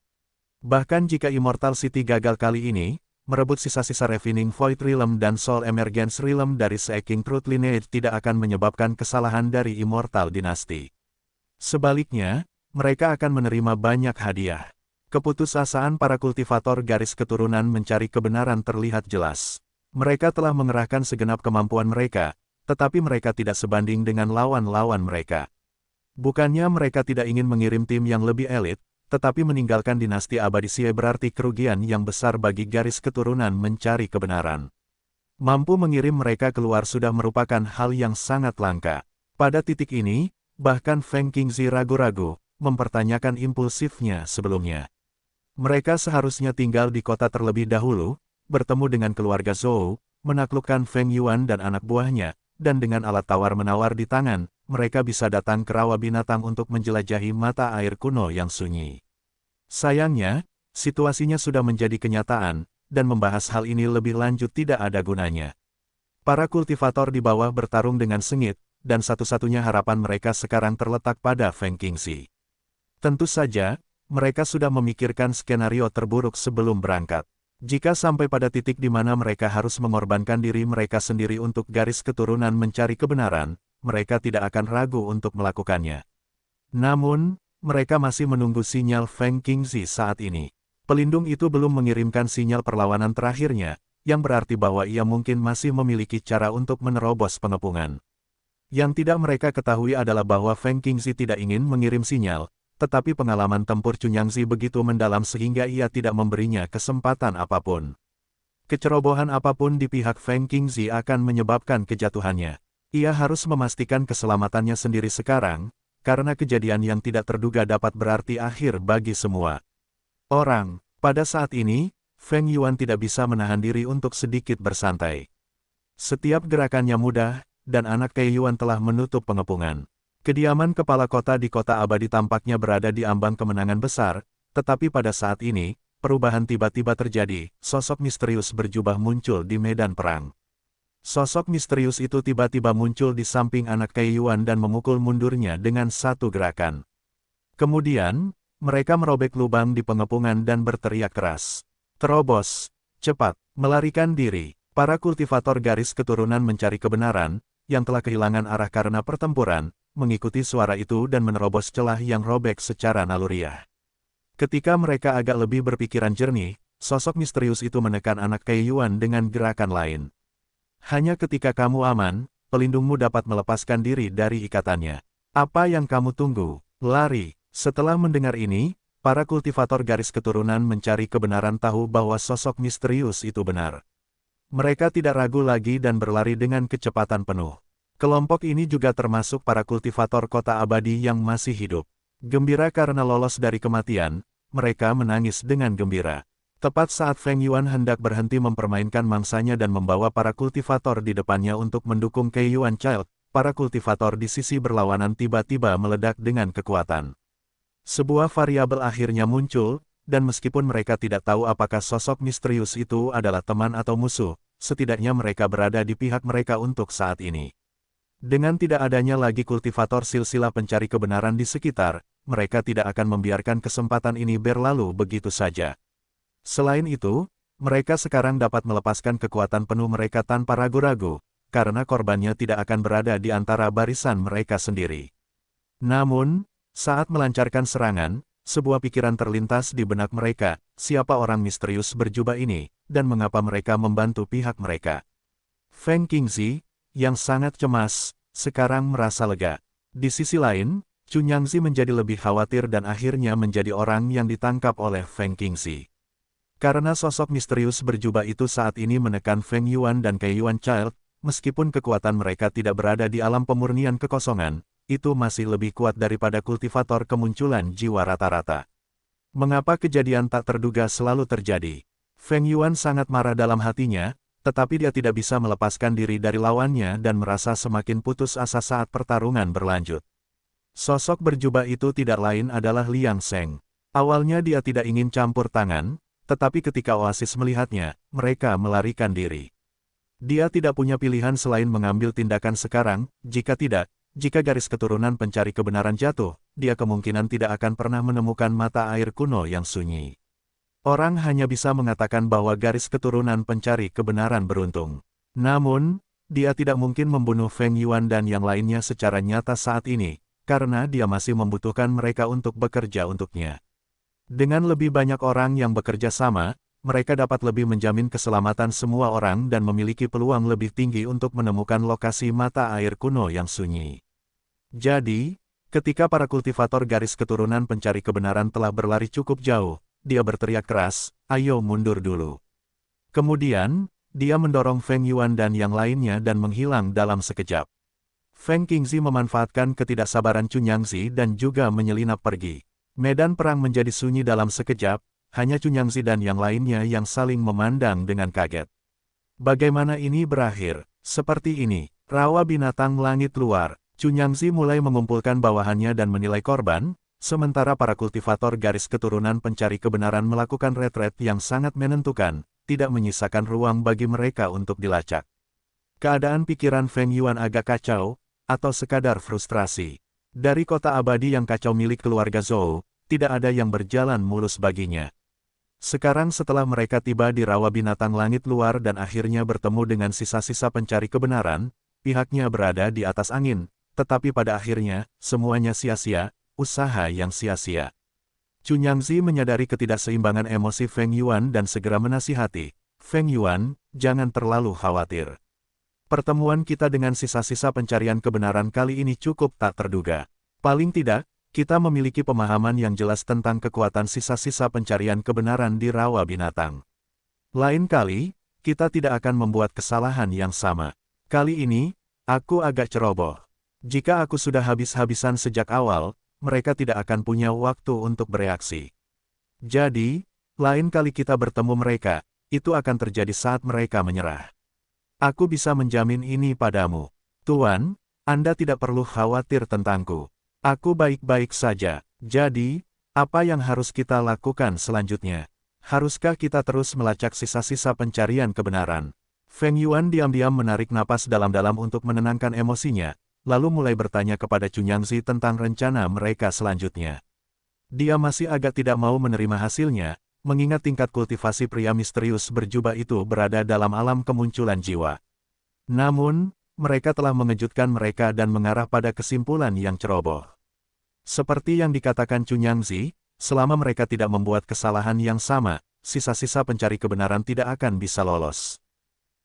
Bahkan jika Immortal City gagal kali ini, merebut sisa-sisa Refining Void Realm dan Soul Emergence Realm dari Seeking Truth Lineage tidak akan menyebabkan kesalahan dari Immortal Dynasty. Sebaliknya, mereka akan menerima banyak hadiah. Keputusasaan para kultivator garis keturunan mencari kebenaran terlihat jelas. Mereka telah mengerahkan segenap kemampuan mereka, tetapi mereka tidak sebanding dengan lawan-lawan mereka. Bukannya mereka tidak ingin mengirim tim yang lebih elit, tetapi meninggalkan dinasti abadi Xie berarti kerugian yang besar bagi garis keturunan mencari kebenaran. Mampu mengirim mereka keluar sudah merupakan hal yang sangat langka. Pada titik ini, bahkan Feng Qingzi ragu-ragu, mempertanyakan impulsifnya sebelumnya. Mereka seharusnya tinggal di kota terlebih dahulu, bertemu dengan keluarga Zhou, menaklukkan Feng Yuan dan anak buahnya, dan dengan alat tawar-menawar di tangan, mereka bisa datang ke rawa binatang untuk menjelajahi mata air kuno yang sunyi. Sayangnya, situasinya sudah menjadi kenyataan, dan membahas hal ini lebih lanjut tidak ada gunanya. Para kultivator di bawah bertarung dengan sengit, dan satu-satunya harapan mereka sekarang terletak pada Feng Qingxi. Tentu saja, mereka sudah memikirkan skenario terburuk sebelum berangkat. Jika sampai pada titik di mana mereka harus mengorbankan diri mereka sendiri untuk garis keturunan mencari kebenaran, mereka tidak akan ragu untuk melakukannya. Namun, mereka masih menunggu sinyal Feng Qingxi saat ini. Pelindung itu belum mengirimkan sinyal perlawanan terakhirnya, yang berarti bahwa ia mungkin masih memiliki cara untuk menerobos pengepungan. Yang tidak mereka ketahui adalah bahwa Feng Qingxi tidak ingin mengirim sinyal, tetapi pengalaman tempur Cunyangzi begitu mendalam sehingga ia tidak memberinya kesempatan apapun. Kecerobohan apapun di pihak Feng Qingxi akan menyebabkan kejatuhannya. Ia harus memastikan keselamatannya sendiri sekarang, karena kejadian yang tidak terduga dapat berarti akhir bagi semua orang. Pada saat ini, Feng Yuan tidak bisa menahan diri untuk sedikit bersantai. Setiap gerakannya mudah, dan anak Kei Yuan telah menutup pengepungan. Kediaman kepala kota di kota abadi tampaknya berada di ambang kemenangan besar, tetapi pada saat ini, perubahan tiba-tiba terjadi, sosok misterius berjubah muncul di medan perang. Sosok misterius itu tiba-tiba muncul di samping anak Kei Yuan dan memukul mundurnya dengan satu gerakan. Kemudian, mereka merobek lubang di pengepungan dan berteriak keras. Terobos, cepat, melarikan diri. Para kultivator garis keturunan mencari kebenaran, yang telah kehilangan arah karena pertempuran, mengikuti suara itu dan menerobos celah yang robek secara naluriah. Ketika mereka agak lebih berpikiran jernih, sosok misterius itu menekan anak Kei Yuan dengan gerakan lain. Hanya ketika kamu aman, pelindungmu dapat melepaskan diri dari ikatannya. Apa yang kamu tunggu? Lari. Setelah mendengar ini, para kultivator garis keturunan mencari kebenaran tahu bahwa sosok misterius itu benar. Mereka tidak ragu lagi dan berlari dengan kecepatan penuh. Kelompok ini juga termasuk para kultivator kota abadi yang masih hidup. Gembira karena lolos dari kematian, mereka menangis dengan gembira. Tepat saat Feng Yuan hendak berhenti mempermainkan mangsanya dan membawa para kultivator di depannya untuk mendukung Kei Yuan Child, para kultivator di sisi berlawanan tiba-tiba meledak dengan kekuatan. Sebuah variabel akhirnya muncul, dan meskipun mereka tidak tahu apakah sosok misterius itu adalah teman atau musuh, setidaknya mereka berada di pihak mereka untuk saat ini. Dengan tidak adanya lagi kultivator silsilah pencari kebenaran di sekitar, mereka tidak akan membiarkan kesempatan ini berlalu begitu saja. Selain itu, mereka sekarang dapat melepaskan kekuatan penuh mereka tanpa ragu-ragu, karena korbannya tidak akan berada di antara barisan mereka sendiri. Namun, saat melancarkan serangan, sebuah pikiran terlintas di benak mereka, siapa orang misterius berjubah ini, dan mengapa mereka membantu pihak mereka. Feng Qingxi, yang sangat cemas, sekarang merasa lega. Di sisi lain, Cunyangzi menjadi lebih khawatir dan akhirnya menjadi orang yang ditangkap oleh Feng Qingxi. Karena sosok misterius berjubah itu saat ini menekan Feng Yuan dan Kei Yuan Child, meskipun kekuatan mereka tidak berada di alam pemurnian kekosongan, itu masih lebih kuat daripada kultivator kemunculan jiwa rata-rata. Mengapa kejadian tak terduga selalu terjadi? Feng Yuan sangat marah dalam hatinya, tetapi dia tidak bisa melepaskan diri dari lawannya dan merasa semakin putus asa saat pertarungan berlanjut. Sosok berjubah itu tidak lain adalah Liang Sheng. Awalnya dia tidak ingin campur tangan, tetapi ketika Oasis melihatnya, mereka melarikan diri. Dia tidak punya pilihan selain mengambil tindakan sekarang, jika tidak, jika garis keturunan pencari kebenaran jatuh, dia kemungkinan tidak akan pernah menemukan mata air kuno yang sunyi. Orang hanya bisa mengatakan bahwa garis keturunan pencari kebenaran beruntung. Namun, dia tidak mungkin membunuh Feng Yuan dan yang lainnya secara nyata saat ini, karena dia masih membutuhkan mereka untuk bekerja untuknya. Dengan lebih banyak orang yang bekerja sama, mereka dapat lebih menjamin keselamatan semua orang dan memiliki peluang lebih tinggi untuk menemukan lokasi mata air kuno yang sunyi. Jadi, ketika para kultivator garis keturunan pencari kebenaran telah berlari cukup jauh, dia berteriak keras, "Ayo mundur dulu." Kemudian, dia mendorong Feng Yuan dan yang lainnya dan menghilang dalam sekejap. Feng Qingxi memanfaatkan ketidaksabaran Cunyangzi dan juga menyelinap pergi. Medan perang menjadi sunyi dalam sekejap, hanya Cunyangzi dan yang lainnya yang saling memandang dengan kaget. Bagaimana ini berakhir? Seperti ini, rawa binatang langit luar. Cunyangzi mulai mengumpulkan bawahannya dan menilai korban, sementara para kultivator garis keturunan pencari kebenaran melakukan retret yang sangat menentukan, tidak menyisakan ruang bagi mereka untuk dilacak. Keadaan pikiran Feng Yuan agak kacau, atau sekadar frustrasi. Dari kota abadi yang kacau milik keluarga Zhou, tidak ada yang berjalan mulus baginya. Sekarang setelah mereka tiba di rawa binatang langit luar dan akhirnya bertemu dengan sisa-sisa pencari kebenaran, pihaknya berada di atas angin, tetapi pada akhirnya, semuanya sia-sia, usaha yang sia-sia. Cunyangzi menyadari ketidakseimbangan emosi Feng Yuan dan segera menasihati, Feng Yuan, jangan terlalu khawatir. Pertemuan kita dengan sisa-sisa pencarian kebenaran kali ini cukup tak terduga. Paling tidak, kita memiliki pemahaman yang jelas tentang kekuatan sisa-sisa pencarian kebenaran di rawa binatang. Lain kali, kita tidak akan membuat kesalahan yang sama. Kali ini, aku agak ceroboh. Jika aku sudah habis-habisan sejak awal, mereka tidak akan punya waktu untuk bereaksi. Jadi, lain kali kita bertemu mereka, itu akan terjadi saat mereka menyerah. Aku bisa menjamin ini padamu. Tuan, Anda tidak perlu khawatir tentangku. Aku baik-baik saja. Jadi, apa yang harus kita lakukan selanjutnya? Haruskah kita terus melacak sisa-sisa pencarian kebenaran? Feng Yuan diam-diam menarik napas dalam-dalam untuk menenangkan emosinya, lalu mulai bertanya kepada Cunyangzi tentang rencana mereka selanjutnya. Dia masih agak tidak mau menerima hasilnya, mengingat tingkat kultivasi pria misterius berjubah itu berada dalam alam kemunculan jiwa. Namun, mereka telah mengejutkan mereka dan mengarah pada kesimpulan yang ceroboh. Seperti yang dikatakan Cunyangzi, selama mereka tidak membuat kesalahan yang sama, sisa-sisa pencari kebenaran tidak akan bisa lolos.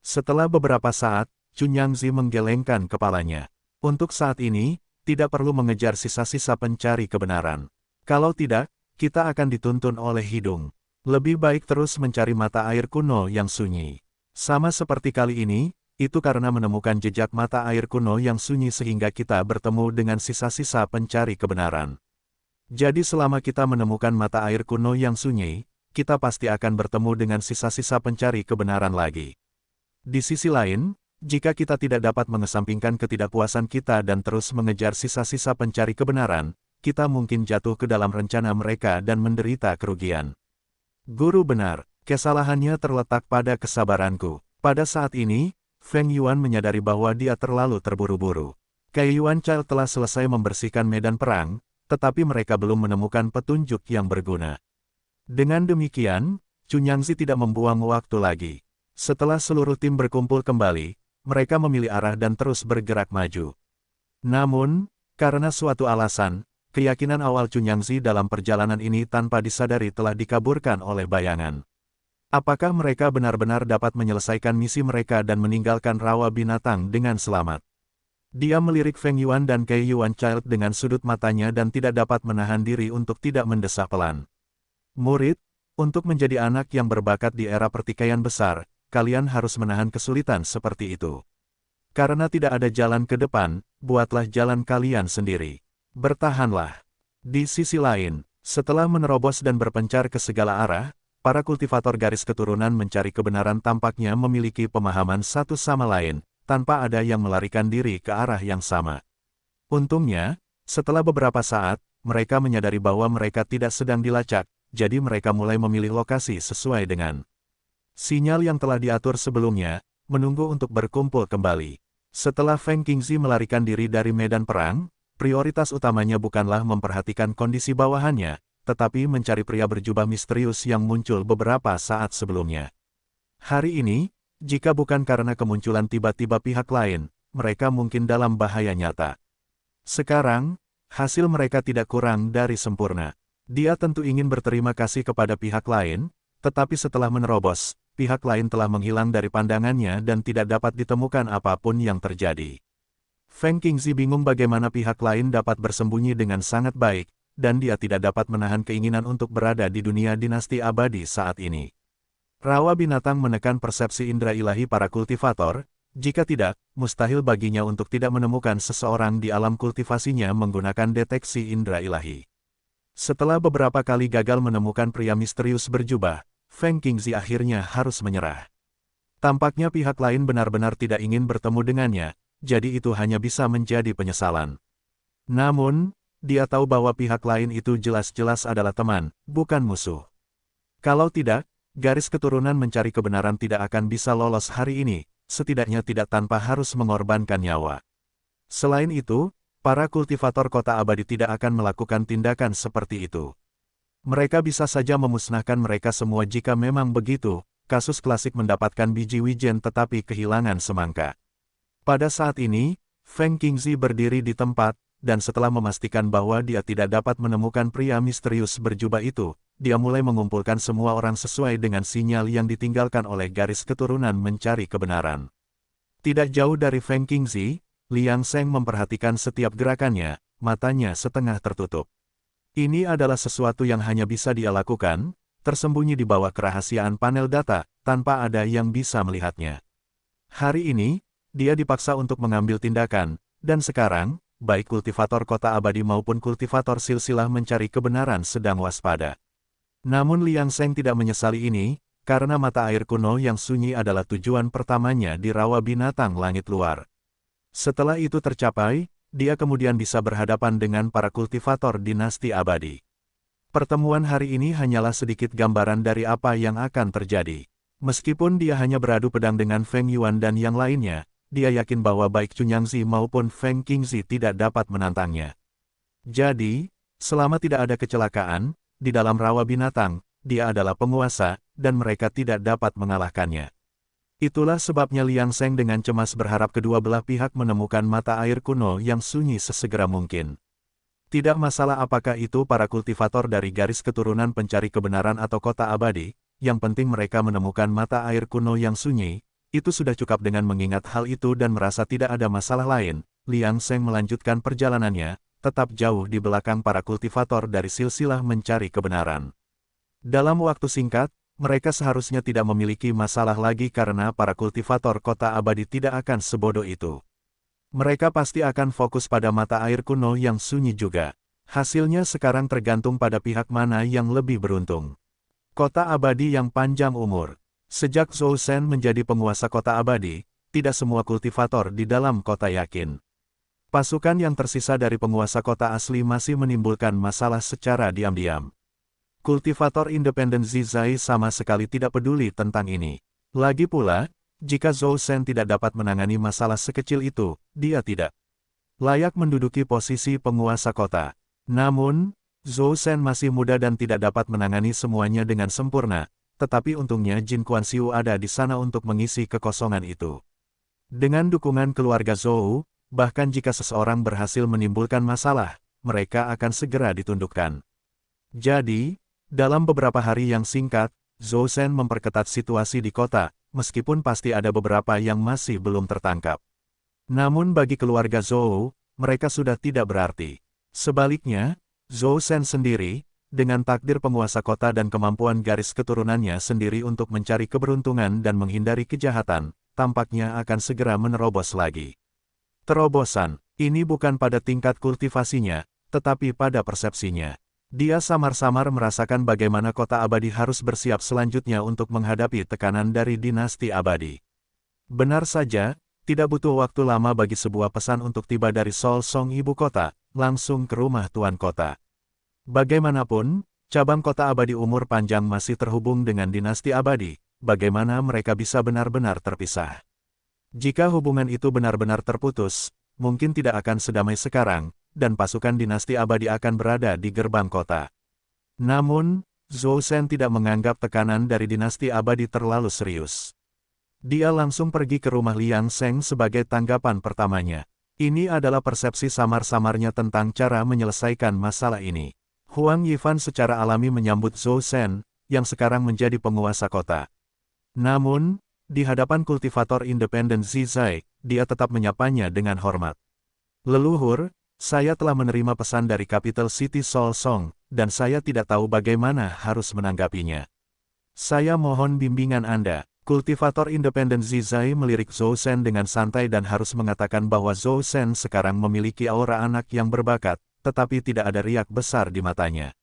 Setelah beberapa saat, Cunyangzi menggelengkan kepalanya. Untuk saat ini, tidak perlu mengejar sisa-sisa pencari kebenaran. Kalau tidak, kita akan dituntun oleh hidung. Lebih baik terus mencari mata air kuno yang sunyi. Sama seperti kali ini, itu karena menemukan jejak mata air kuno yang sunyi sehingga kita bertemu dengan sisa-sisa pencari kebenaran. Jadi selama kita menemukan mata air kuno yang sunyi, kita pasti akan bertemu dengan sisa-sisa pencari kebenaran lagi. Di sisi lain, jika kita tidak dapat mengesampingkan ketidakpuasan kita dan terus mengejar sisa-sisa pencari kebenaran, kita mungkin jatuh ke dalam rencana mereka dan menderita kerugian. Guru benar, kesalahannya terletak pada kesabaranku. Pada saat ini, Feng Yuan menyadari bahwa dia terlalu terburu-buru. Kai Yuan Child telah selesai membersihkan medan perang, tetapi mereka belum menemukan petunjuk yang berguna. Dengan demikian, Cunyangzi tidak membuang waktu lagi. Setelah seluruh tim berkumpul kembali, mereka memilih arah dan terus bergerak maju. Namun, karena suatu alasan, keyakinan awal Cunyangzi dalam perjalanan ini tanpa disadari telah dikaburkan oleh bayangan. Apakah mereka benar-benar dapat menyelesaikan misi mereka dan meninggalkan rawa binatang dengan selamat? Dia melirik Feng Yuan dan Kai Yuan Child dengan sudut matanya dan tidak dapat menahan diri untuk tidak mendesah pelan. Murid, untuk menjadi anak yang berbakat di era pertikaian besar, kalian harus menahan kesulitan seperti itu. Karena tidak ada jalan ke depan, buatlah jalan kalian sendiri. Bertahanlah. Di sisi lain, setelah menerobos dan berpencar ke segala arah, para kultivator garis keturunan mencari kebenaran tampaknya memiliki pemahaman satu sama lain, tanpa ada yang melarikan diri ke arah yang sama. Untungnya, setelah beberapa saat, mereka menyadari bahwa mereka tidak sedang dilacak, jadi mereka mulai memilih lokasi sesuai dengan sinyal yang telah diatur sebelumnya, menunggu untuk berkumpul kembali. Setelah Feng Qingzi melarikan diri dari medan perang, prioritas utamanya bukanlah memperhatikan kondisi bawahannya, tetapi mencari pria berjubah misterius yang muncul beberapa saat sebelumnya. Hari ini, jika bukan karena kemunculan tiba-tiba pihak lain, mereka mungkin dalam bahaya nyata. Sekarang, hasil mereka tidak kurang dari sempurna. Dia tentu ingin berterima kasih kepada pihak lain, tetapi setelah menerobos, pihak lain telah menghilang dari pandangannya dan tidak dapat ditemukan apapun yang terjadi. Feng Qingzi bingung bagaimana pihak lain dapat bersembunyi dengan sangat baik, dan dia tidak dapat menahan keinginan untuk berada di dunia dinasti abadi saat ini. Rawa binatang menekan persepsi indera ilahi para kultivator, jika tidak, mustahil baginya untuk tidak menemukan seseorang di alam kultivasinya menggunakan deteksi indera ilahi. Setelah beberapa kali gagal menemukan pria misterius berjubah, Feng Qingzi akhirnya harus menyerah. Tampaknya pihak lain benar-benar tidak ingin bertemu dengannya, jadi itu hanya bisa menjadi penyesalan. Namun, dia tahu bahwa pihak lain itu jelas-jelas adalah teman, bukan musuh. Kalau tidak, garis keturunan mencari kebenaran tidak akan bisa lolos hari ini, setidaknya tidak tanpa harus mengorbankan nyawa. Selain itu, para kultivator kota abadi tidak akan melakukan tindakan seperti itu. Mereka bisa saja memusnahkan mereka semua jika memang begitu, kasus klasik mendapatkan biji wijen tetapi kehilangan semangka. Pada saat ini, Feng Qingzi berdiri di tempat, dan setelah memastikan bahwa dia tidak dapat menemukan pria misterius berjubah itu, dia mulai mengumpulkan semua orang sesuai dengan sinyal yang ditinggalkan oleh garis keturunan mencari kebenaran. Tidak jauh dari Feng Qingzi, Liang Sheng memperhatikan setiap gerakannya, matanya setengah tertutup. Ini adalah sesuatu yang hanya bisa dia lakukan, tersembunyi di bawah kerahasiaan panel data, tanpa ada yang bisa melihatnya. Hari ini, dia dipaksa untuk mengambil tindakan, dan sekarang, baik kultivator kota abadi maupun kultivator silsilah mencari kebenaran sedang waspada. Namun Liang Sheng tidak menyesali ini, karena mata air kuno yang sunyi adalah tujuan pertamanya di rawa binatang langit luar. Setelah itu tercapai, dia kemudian bisa berhadapan dengan para kultivator dinasti abadi. Pertemuan hari ini hanyalah sedikit gambaran dari apa yang akan terjadi. Meskipun dia hanya beradu pedang dengan Feng Yuan dan yang lainnya, dia yakin bahwa baik Cunyangzi maupun Feng Qingzi tidak dapat menantangnya. Jadi, selama tidak ada kecelakaan, di dalam rawa binatang, dia adalah penguasa, dan mereka tidak dapat mengalahkannya. Itulah sebabnya Liang Sheng dengan cemas berharap kedua belah pihak menemukan mata air kuno yang sunyi sesegera mungkin. Tidak masalah apakah itu para kultivator dari garis keturunan pencari kebenaran atau kota abadi, yang penting mereka menemukan mata air kuno yang sunyi, itu sudah cukup. Dengan mengingat hal itu dan merasa tidak ada masalah lain, Liang Sheng melanjutkan perjalanannya, tetap jauh di belakang para kultivator dari silsilah mencari kebenaran. Dalam waktu singkat, mereka seharusnya tidak memiliki masalah lagi karena para kultivator kota abadi tidak akan sebodoh itu. Mereka pasti akan fokus pada mata air kuno yang sunyi juga. Hasilnya sekarang tergantung pada pihak mana yang lebih beruntung. Kota abadi yang panjang umur. Sejak Zhou Shen menjadi penguasa kota abadi, tidak semua kultivator di dalam kota yakin. Pasukan yang tersisa dari penguasa kota asli masih menimbulkan masalah secara diam-diam. Kultivator independen Zizai sama sekali tidak peduli tentang ini. Lagi pula, jika Zhou Shen tidak dapat menangani masalah sekecil itu, dia tidak layak menduduki posisi penguasa kota. Namun, Zhou Shen masih muda dan tidak dapat menangani semuanya dengan sempurna, tetapi untungnya Jin Kuan-Xiu ada di sana untuk mengisi kekosongan itu. Dengan dukungan keluarga Zhou, bahkan jika seseorang berhasil menimbulkan masalah, mereka akan segera ditundukkan. Jadi, dalam beberapa hari yang singkat, Zhou Shen memperketat situasi di kota, meskipun pasti ada beberapa yang masih belum tertangkap. Namun bagi keluarga Zhou, mereka sudah tidak berarti. Sebaliknya, Zhou Shen sendiri, dengan takdir penguasa kota dan kemampuan garis keturunannya sendiri untuk mencari keberuntungan dan menghindari kejahatan, tampaknya akan segera menerobos lagi. Terobosan, ini bukan pada tingkat kultivasinya, tetapi pada persepsinya. Dia samar-samar merasakan bagaimana kota abadi harus bersiap selanjutnya untuk menghadapi tekanan dari dinasti abadi. Benar saja, tidak butuh waktu lama bagi sebuah pesan untuk tiba dari Sol Song ibu kota, langsung ke rumah tuan kota. Bagaimanapun, cabang kota abadi umur panjang masih terhubung dengan dinasti abadi, bagaimana mereka bisa benar-benar terpisah. Jika hubungan itu benar-benar terputus, mungkin tidak akan sedamai sekarang, dan pasukan dinasti abadi akan berada di gerbang kota. Namun, Zhou Shen tidak menganggap tekanan dari dinasti abadi terlalu serius. Dia langsung pergi ke rumah Liang Sheng sebagai tanggapan pertamanya. Ini adalah persepsi samar-samarnya tentang cara menyelesaikan masalah ini. Huang Yifan secara alami menyambut Zhou Shen, yang sekarang menjadi penguasa kota. Namun, di hadapan kultivator independen Zizai, dia tetap menyapanya dengan hormat. Leluhur, saya telah menerima pesan dari Capital City Sol Song, dan saya tidak tahu bagaimana harus menanggapinya. Saya mohon bimbingan Anda. Kultivator independen Zizai melirik Zhou Shen dengan santai dan harus mengatakan bahwa Zhou Shen sekarang memiliki aura anak yang berbakat, tetapi tidak ada riak besar di matanya.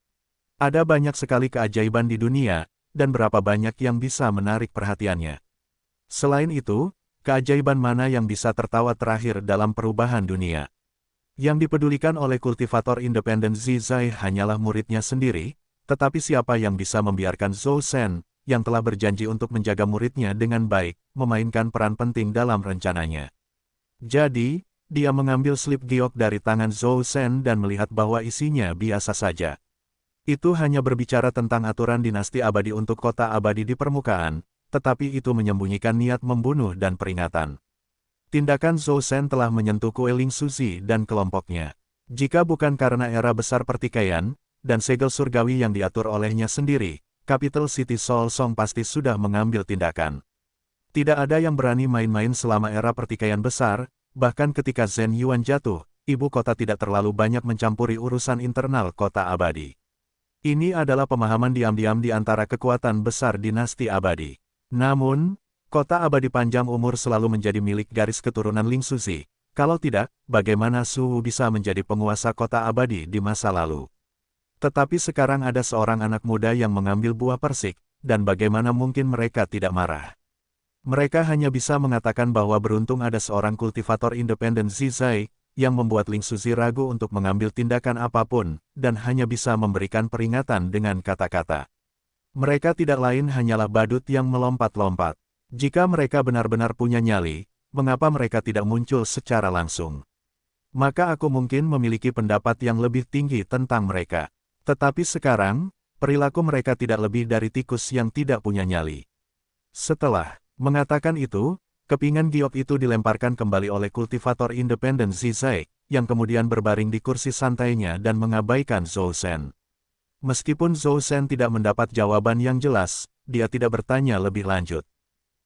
Ada banyak sekali keajaiban di dunia, dan berapa banyak yang bisa menarik perhatiannya. Selain itu, keajaiban mana yang bisa tertawa terakhir dalam perubahan dunia? Yang dipedulikan oleh kultivator independen Zizai hanyalah muridnya sendiri, tetapi siapa yang bisa membiarkan Zhou Shen, yang telah berjanji untuk menjaga muridnya dengan baik, memainkan peran penting dalam rencananya. Jadi, dia mengambil slip giok dari tangan Zhou Shen dan melihat bahwa isinya biasa saja. Itu hanya berbicara tentang aturan dinasti abadi untuk kota abadi di permukaan, tetapi itu menyembunyikan niat membunuh dan peringatan. Tindakan Zhou Shen telah menyentuh Kue Ling Suzi dan kelompoknya. Jika bukan karena era besar pertikaian, dan segel surgawi yang diatur olehnya sendiri, Capital City Sol Song pasti sudah mengambil tindakan. Tidak ada yang berani main-main selama era pertikaian besar, bahkan ketika Zhen Yuan jatuh, ibu kota tidak terlalu banyak mencampuri urusan internal kota abadi. Ini adalah pemahaman diam-diam di antara kekuatan besar dinasti abadi. Namun, kota abadi panjang umur selalu menjadi milik garis keturunan Ling Suzi. Kalau tidak, bagaimana Su Wu bisa menjadi penguasa kota abadi di masa lalu? Tetapi sekarang ada seorang anak muda yang mengambil buah persik, dan bagaimana mungkin mereka tidak marah? Mereka hanya bisa mengatakan bahwa beruntung ada seorang kultivator independen Zizai, yang membuat Ling Suzi ragu untuk mengambil tindakan apapun, dan hanya bisa memberikan peringatan dengan kata-kata. Mereka tidak lain hanyalah badut yang melompat-lompat. Jika mereka benar-benar punya nyali, mengapa mereka tidak muncul secara langsung? Maka aku mungkin memiliki pendapat yang lebih tinggi tentang mereka. Tetapi sekarang, perilaku mereka tidak lebih dari tikus yang tidak punya nyali. Setelah mengatakan itu, kepingan giok itu dilemparkan kembali oleh kultivator independen Zizai, yang kemudian berbaring di kursi santainya dan mengabaikan Zhou Shen. Meskipun Zhou Shen tidak mendapat jawaban yang jelas, dia tidak bertanya lebih lanjut.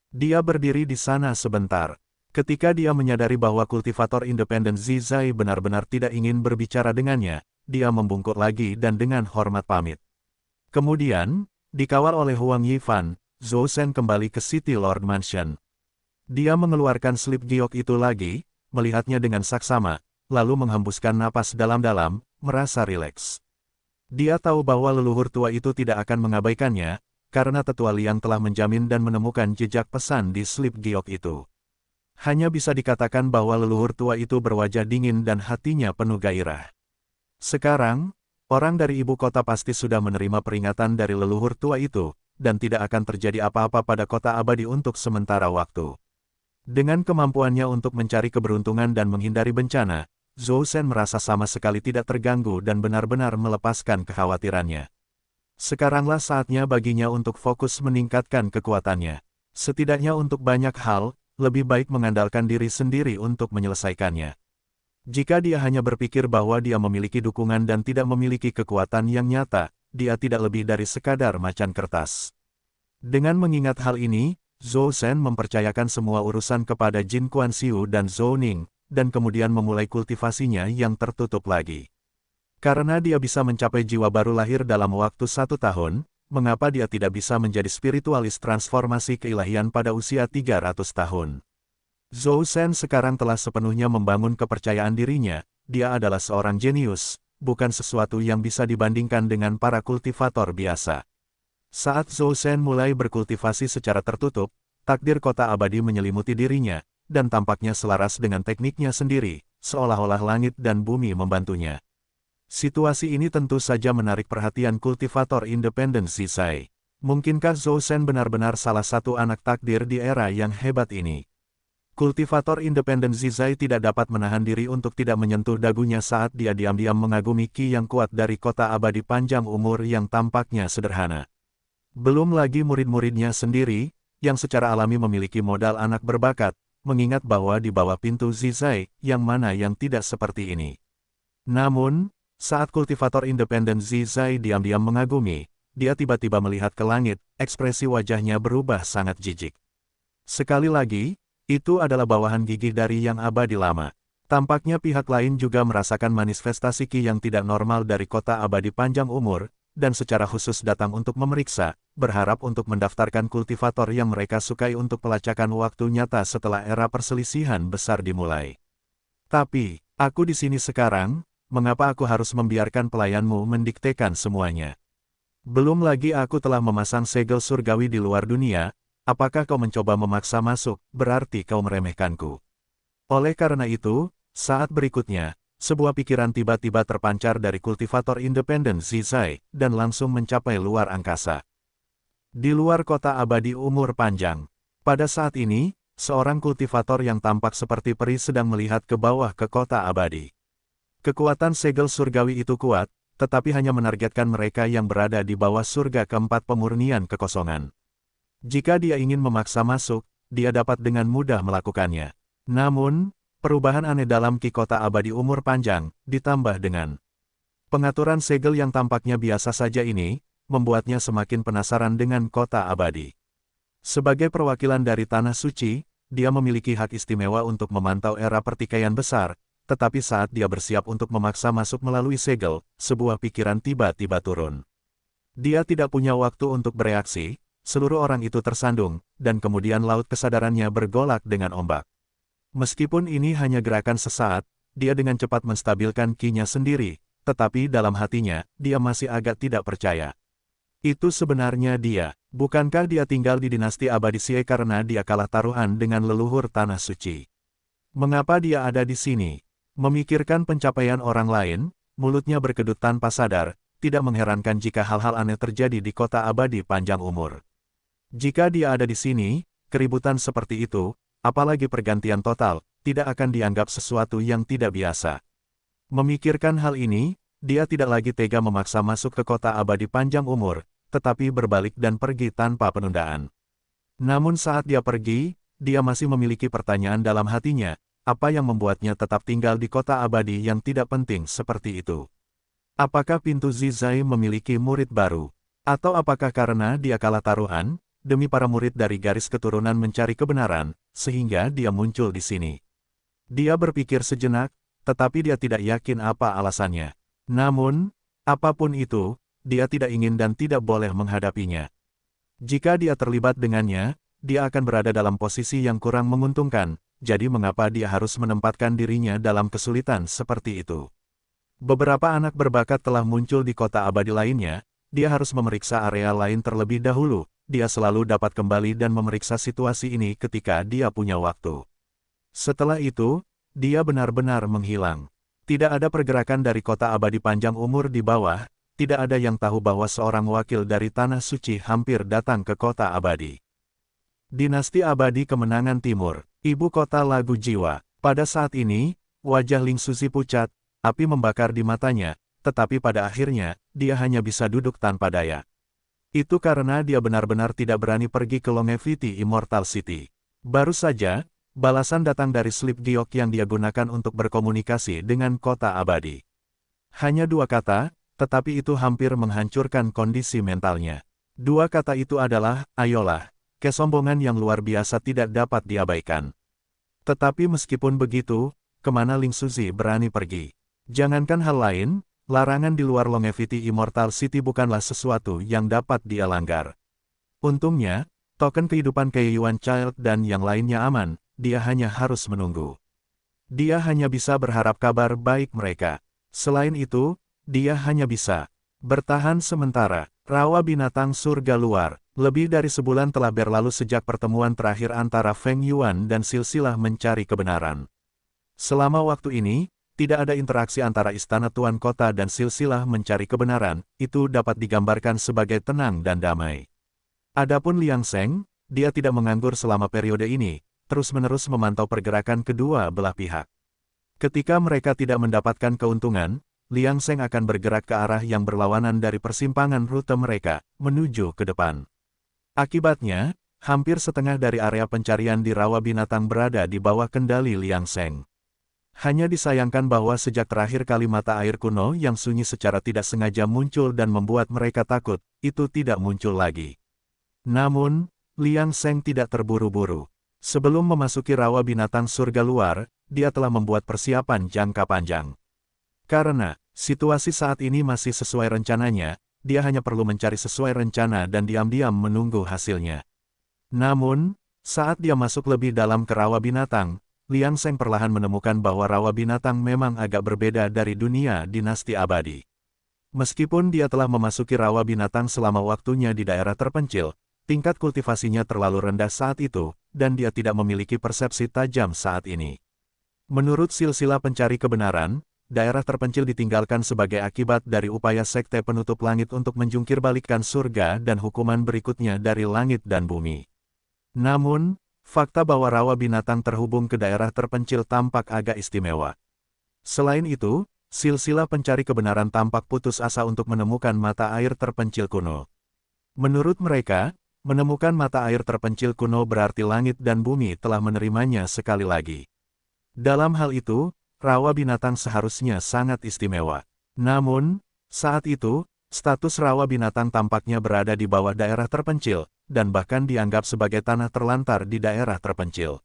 Dia berdiri di sana sebentar. Ketika dia menyadari bahwa kultivator independen Zizai benar-benar tidak ingin berbicara dengannya, dia membungkuk lagi dan dengan hormat pamit. Kemudian, dikawal oleh Huang Yifan, Zhou Shen kembali ke City Lord Mansion. Dia mengeluarkan slip giok itu lagi, melihatnya dengan saksama, lalu menghembuskan napas dalam-dalam, merasa rileks. Dia tahu bahwa leluhur tua itu tidak akan mengabaikannya, karena Tetua Liang telah menjamin dan menemukan jejak pesan di slip giok itu. Hanya bisa dikatakan bahwa leluhur tua itu berwajah dingin dan hatinya penuh gairah. Sekarang, orang dari ibu kota pasti sudah menerima peringatan dari leluhur tua itu, dan tidak akan terjadi apa-apa pada kota abadi untuk sementara waktu. Dengan kemampuannya untuk mencari keberuntungan dan menghindari bencana, Zhou Shen merasa sama sekali tidak terganggu dan benar-benar melepaskan kekhawatirannya. Sekaranglah saatnya baginya untuk fokus meningkatkan kekuatannya. Setidaknya untuk banyak hal, lebih baik mengandalkan diri sendiri untuk menyelesaikannya. Jika dia hanya berpikir bahwa dia memiliki dukungan dan tidak memiliki kekuatan yang nyata, dia tidak lebih dari sekadar macan kertas. Dengan mengingat hal ini, Zhou Shen mempercayakan semua urusan kepada Jin Kuan-Xiu dan Zhou Ning, dan kemudian memulai kultivasinya yang tertutup lagi. Karena dia bisa mencapai jiwa baru lahir dalam waktu 1 tahun, mengapa dia tidak bisa menjadi spiritualis transformasi keilahian pada usia 300 tahun? Zhou Shen sekarang telah sepenuhnya membangun kepercayaan dirinya, dia adalah seorang jenius, bukan sesuatu yang bisa dibandingkan dengan para kultivator biasa. Saat Zhou Shen mulai berkultivasi secara tertutup, takdir kota abadi menyelimuti dirinya, dan tampaknya selaras dengan tekniknya sendiri, seolah-olah langit dan bumi membantunya. Situasi ini tentu saja menarik perhatian kultivator independen Zizai. Mungkinkah Zhou Shen benar-benar salah satu anak takdir di era yang hebat ini? Kultivator independen Zizai tidak dapat menahan diri untuk tidak menyentuh dagunya saat dia diam-diam mengagumi ki yang kuat dari kota abadi panjang umur yang tampaknya sederhana. Belum lagi murid-muridnya sendiri, yang secara alami memiliki modal anak berbakat, mengingat bahwa di bawah pintu Zizai, yang mana yang tidak seperti ini. Namun, saat kultivator independen Zizai diam-diam mengagumi, dia tiba-tiba melihat ke langit, ekspresi wajahnya berubah sangat jijik. Sekali lagi, itu adalah bawahan gigih dari yang abadi lama. Tampaknya pihak lain juga merasakan manifestasi ki yang tidak normal dari kota abadi panjang umur, dan secara khusus datang untuk memeriksa, berharap untuk mendaftarkan kultivator yang mereka sukai untuk pelacakan waktu nyata setelah era perselisihan besar dimulai. Tapi, aku di sini sekarang, mengapa aku harus membiarkan pelayanmu mendiktekan semuanya? Belum lagi aku telah memasang segel surgawi di luar dunia, apakah kau mencoba memaksa masuk, berarti kau meremehkanku. Oleh karena itu, saat berikutnya, sebuah pikiran tiba-tiba terpancar dari kultivator independen Zizai, dan langsung mencapai luar angkasa. Di luar kota abadi umur panjang. Pada saat ini, seorang kultivator yang tampak seperti peri sedang melihat ke bawah ke kota abadi. Kekuatan segel surgawi itu kuat, tetapi hanya menargetkan mereka yang berada di bawah surga keempat pemurnian kekosongan. Jika dia ingin memaksa masuk, dia dapat dengan mudah melakukannya. Namun, perubahan aneh dalam ki kota abadi umur panjang, ditambah dengan pengaturan segel yang tampaknya biasa saja ini, membuatnya semakin penasaran dengan kota abadi. Sebagai perwakilan dari Tanah Suci, dia memiliki hak istimewa untuk memantau era pertikaian besar, tetapi saat dia bersiap untuk memaksa masuk melalui segel, sebuah pikiran tiba-tiba turun. Dia tidak punya waktu untuk bereaksi, seluruh orang itu tersandung, dan kemudian laut kesadarannya bergolak dengan ombak. Meskipun ini hanya gerakan sesaat, dia dengan cepat menstabilkan ki-nya sendiri, tetapi dalam hatinya, dia masih agak tidak percaya. Itu sebenarnya dia, bukankah dia tinggal di dinasti abadi Xie karena dia kalah taruhan dengan leluhur Tanah Suci? Mengapa dia ada di sini? Memikirkan pencapaian orang lain, mulutnya berkedut tanpa sadar, tidak mengherankan jika hal-hal aneh terjadi di kota abadi panjang umur. Jika dia ada di sini, keributan seperti itu, apalagi pergantian total, tidak akan dianggap sesuatu yang tidak biasa. Memikirkan hal ini, dia tidak lagi tega memaksa masuk ke kota abadi panjang umur, tetapi berbalik dan pergi tanpa penundaan. Namun saat dia pergi, dia masih memiliki pertanyaan dalam hatinya, apa yang membuatnya tetap tinggal di kota abadi yang tidak penting seperti itu? Apakah pintu Zizai memiliki murid baru? Atau apakah karena dia kalah taruhan, demi para murid dari garis keturunan mencari kebenaran, sehingga dia muncul di sini? Dia berpikir sejenak, tetapi dia tidak yakin apa alasannya. Namun, apapun itu, dia tidak ingin dan tidak boleh menghadapinya. Jika dia terlibat dengannya, dia akan berada dalam posisi yang kurang menguntungkan, jadi mengapa dia harus menempatkan dirinya dalam kesulitan seperti itu? Beberapa anak berbakat telah muncul di kota abadi lainnya, dia harus memeriksa area lain terlebih dahulu, dia selalu dapat kembali dan memeriksa situasi ini ketika dia punya waktu. Setelah itu, dia benar-benar menghilang. Tidak ada pergerakan dari kota abadi panjang umur di bawah, tidak ada yang tahu bahwa seorang wakil dari Tanah Suci hampir datang ke kota abadi. Dinasti Abadi Kemenangan Timur, ibu kota lagu jiwa. Pada saat ini, wajah Ling Suzi pucat, api membakar di matanya, tetapi pada akhirnya, dia hanya bisa duduk tanpa daya. Itu karena dia benar-benar tidak berani pergi ke Longevity Immortal City. Baru saja, balasan datang dari slip giok yang dia gunakan untuk berkomunikasi dengan kota abadi. Hanya 2 kata, tetapi itu hampir menghancurkan kondisi mentalnya. 2 kata itu adalah, ayolah. Kesombongan yang luar biasa tidak dapat diabaikan. Tetapi meskipun begitu, kemana Ling Suzi berani pergi? Jangankan hal lain, larangan di luar Longevity Immortal City bukanlah sesuatu yang dapat dia langgar. Untungnya, token kehidupan Kaiyuan Child dan yang lainnya aman, dia hanya harus menunggu. Dia hanya bisa berharap kabar baik mereka. Selain itu, dia hanya bisa bertahan sementara. Rawa binatang surga luar. Lebih dari sebulan telah berlalu sejak pertemuan terakhir antara Feng Yuan dan Silsilah Mencari Kebenaran. Selama waktu ini, tidak ada interaksi antara Istana Tuan Kota dan Silsilah Mencari Kebenaran, itu dapat digambarkan sebagai tenang dan damai. Adapun Liang Seng, dia tidak menganggur selama periode ini, terus-menerus memantau pergerakan kedua belah pihak. Ketika mereka tidak mendapatkan keuntungan, Liang Seng akan bergerak ke arah yang berlawanan dari persimpangan rute mereka, menuju ke depan. Akibatnya, hampir setengah dari area pencarian di rawa binatang berada di bawah kendali Liang Seng. Hanya disayangkan bahwa sejak terakhir kali mata air kuno yang sunyi secara tidak sengaja muncul dan membuat mereka takut, itu tidak muncul lagi. Namun, Liang Seng tidak terburu-buru. Sebelum memasuki rawa binatang surga luar, dia telah membuat persiapan jangka panjang. Karena situasi saat ini masih sesuai rencananya, dia hanya perlu mencari sesuai rencana dan diam-diam menunggu hasilnya. Namun, saat dia masuk lebih dalam ke rawa binatang, Liang Seng perlahan menemukan bahwa rawa binatang memang agak berbeda dari dunia dinasti abadi. Meskipun dia telah memasuki rawa binatang selama waktunya di daerah terpencil, tingkat kultivasinya terlalu rendah saat itu, dan dia tidak memiliki persepsi tajam saat ini. Menurut silsilah pencari kebenaran, daerah terpencil ditinggalkan sebagai akibat dari upaya sekte penutup langit untuk menjungkirbalikkan surga dan hukuman berikutnya dari langit dan bumi. Namun, fakta bahwa rawa binatang terhubung ke daerah terpencil tampak agak istimewa. Selain itu, silsilah pencari kebenaran tampak putus asa untuk menemukan mata air terpencil kuno. Menurut mereka, menemukan mata air terpencil kuno berarti langit dan bumi telah menerimanya sekali lagi. Dalam hal itu, rawa binatang seharusnya sangat istimewa. Namun, saat itu, status rawa binatang tampaknya berada di bawah daerah terpencil, dan bahkan dianggap sebagai tanah terlantar di daerah terpencil.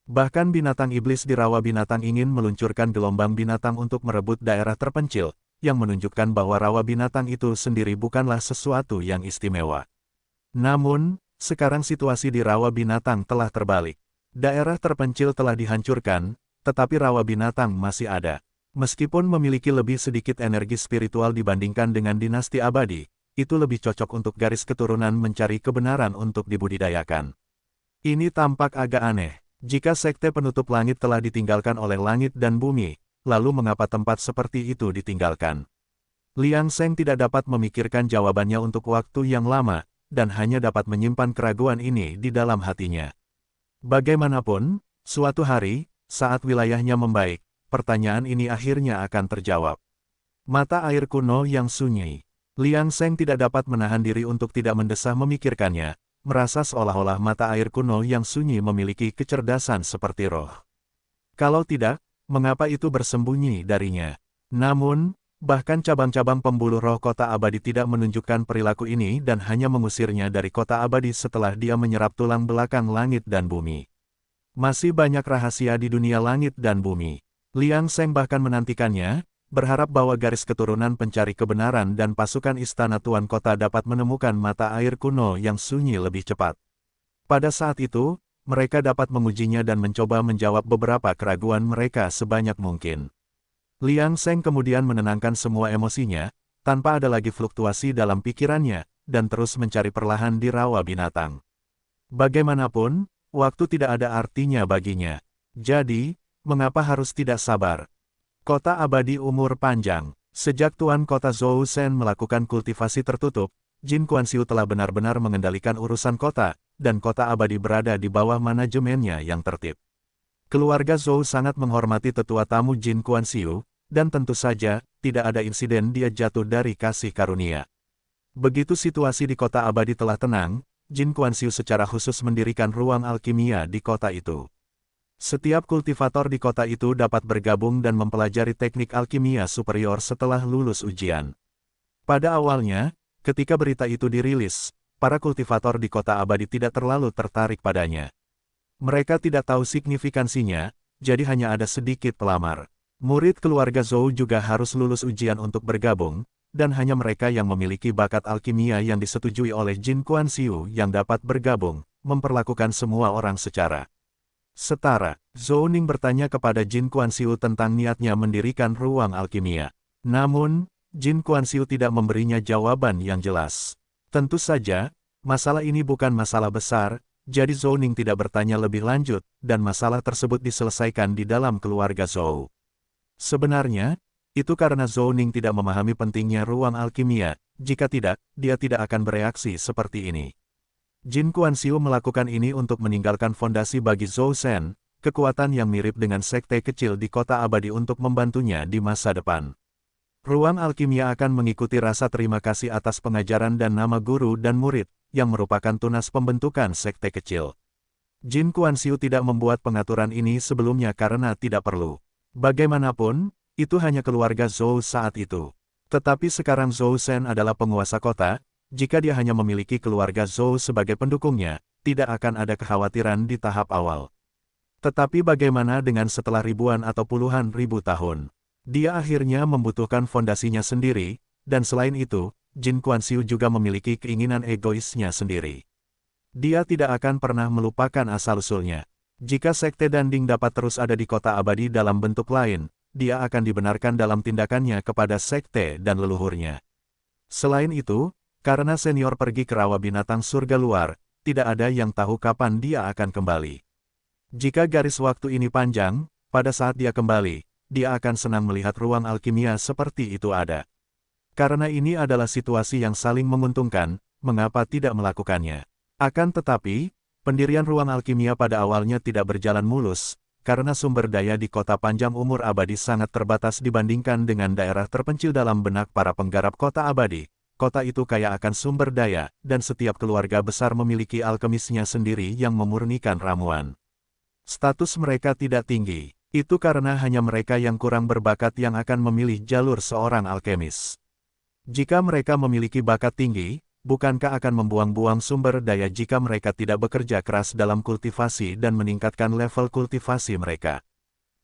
Bahkan binatang iblis di rawa binatang ingin meluncurkan gelombang binatang untuk merebut daerah terpencil, yang menunjukkan bahwa rawa binatang itu sendiri bukanlah sesuatu yang istimewa. Namun, sekarang situasi di rawa binatang telah terbalik. Daerah terpencil telah dihancurkan, tetapi rawa binatang masih ada. Meskipun memiliki lebih sedikit energi spiritual dibandingkan dengan dinasti abadi, itu lebih cocok untuk garis keturunan mencari kebenaran untuk dibudidayakan. Ini tampak agak aneh. Jika sekte penutup langit telah ditinggalkan oleh langit dan bumi, lalu mengapa tempat seperti itu ditinggalkan? Liang Seng tidak dapat memikirkan jawabannya untuk waktu yang lama, dan hanya dapat menyimpan keraguan ini di dalam hatinya. Bagaimanapun, suatu hari, saat wilayahnya membaik, pertanyaan ini akhirnya akan terjawab. Mata air kuno yang sunyi. Liang Seng tidak dapat menahan diri untuk tidak mendesah memikirkannya, merasa seolah-olah mata air kuno yang sunyi memiliki kecerdasan seperti roh. Kalau tidak, mengapa itu bersembunyi darinya? Namun, bahkan cabang-cabang pembuluh roh kota abadi tidak menunjukkan perilaku ini dan hanya mengusirnya dari kota abadi setelah dia menyerap tulang belakang langit dan bumi. Masih banyak rahasia di dunia langit dan bumi. Liang Seng bahkan menantikannya, berharap bahwa garis keturunan pencari kebenaran dan pasukan istana tuan kota dapat menemukan mata air kuno yang sunyi lebih cepat. Pada saat itu, mereka dapat mengujinya dan mencoba menjawab beberapa keraguan mereka sebanyak mungkin. Liang Seng kemudian menenangkan semua emosinya, tanpa ada lagi fluktuasi dalam pikirannya, dan terus mencari perlahan di rawa binatang. Bagaimanapun, waktu tidak ada artinya baginya. Jadi, mengapa harus tidak sabar? Kota abadi umur panjang. Sejak Tuan Kota Zhou Shen melakukan kultivasi tertutup, Jin Kuan-Siu telah benar-benar mengendalikan urusan kota, dan kota abadi berada di bawah manajemennya yang tertib. Keluarga Zhou sangat menghormati tetua tamu Jin Kuan-Siu, dan tentu saja, tidak ada insiden dia jatuh dari kasih karunia. Begitu situasi di kota abadi telah tenang, Jin Kuan-Siu secara khusus mendirikan ruang alkimia di kota itu. Setiap kultivator di kota itu dapat bergabung dan mempelajari teknik alkimia superior setelah lulus ujian. Pada awalnya, ketika berita itu dirilis, para kultivator di kota abadi tidak terlalu tertarik padanya. Mereka tidak tahu signifikansinya, jadi hanya ada sedikit pelamar. Murid keluarga Zhou juga harus lulus ujian untuk bergabung, dan hanya mereka yang memiliki bakat alkimia yang disetujui oleh Jin Kuan-Siu yang dapat bergabung, memperlakukan semua orang secara setara. Zhou Ning bertanya kepada Jin Kuan-Siu tentang niatnya mendirikan ruang alkimia. Namun, Jin Kuan-Siu tidak memberinya jawaban yang jelas. Tentu saja, masalah ini bukan masalah besar, jadi Zhou Ning tidak bertanya lebih lanjut, dan masalah tersebut diselesaikan di dalam keluarga Zhou. Sebenarnya, itu karena Zhou Ning tidak memahami pentingnya ruang alkimia, jika tidak, dia tidak akan bereaksi seperti ini. Jin Kuan-Siu melakukan ini untuk meninggalkan fondasi bagi Zhou Shen, kekuatan yang mirip dengan sekte kecil di kota abadi untuk membantunya di masa depan. Ruang alkimia akan mengikuti rasa terima kasih atas pengajaran dan nama guru dan murid, yang merupakan tunas pembentukan sekte kecil. Jin Kuan-Siu tidak membuat pengaturan ini sebelumnya karena tidak perlu. Bagaimanapun, itu hanya keluarga Zhou saat itu. Tetapi sekarang Zhou Shen adalah penguasa kota. Jika dia hanya memiliki keluarga Zhou sebagai pendukungnya, tidak akan ada kekhawatiran di tahap awal. Tetapi bagaimana dengan setelah ribuan atau puluhan ribu tahun? Dia akhirnya membutuhkan fondasinya sendiri, dan selain itu, Jin Kuan-Siu juga memiliki keinginan egoisnya sendiri. Dia tidak akan pernah melupakan asal-usulnya. Jika sekte Danding dapat terus ada di kota abadi dalam bentuk lain, dia akan dibenarkan dalam tindakannya kepada sekte dan leluhurnya. Selain itu, karena senior pergi ke rawa binatang surga luar, tidak ada yang tahu kapan dia akan kembali. Jika garis waktu ini panjang, pada saat dia kembali, dia akan senang melihat ruang alkimia seperti itu ada. Karena ini adalah situasi yang saling menguntungkan, mengapa tidak melakukannya? Akan tetapi, pendirian ruang alkimia pada awalnya tidak berjalan mulus, karena sumber daya di kota panjang umur abadi sangat terbatas dibandingkan dengan daerah terpencil dalam benak para penggarap kota abadi. Kota itu kaya akan sumber daya, dan setiap keluarga besar memiliki alkemisnya sendiri yang memurnikan ramuan. Status mereka tidak tinggi, itu karena hanya mereka yang kurang berbakat yang akan memilih jalur seorang alkemis. Jika mereka memiliki bakat tinggi, bukankah akan membuang-buang sumber daya jika mereka tidak bekerja keras dalam kultivasi dan meningkatkan level kultivasi mereka?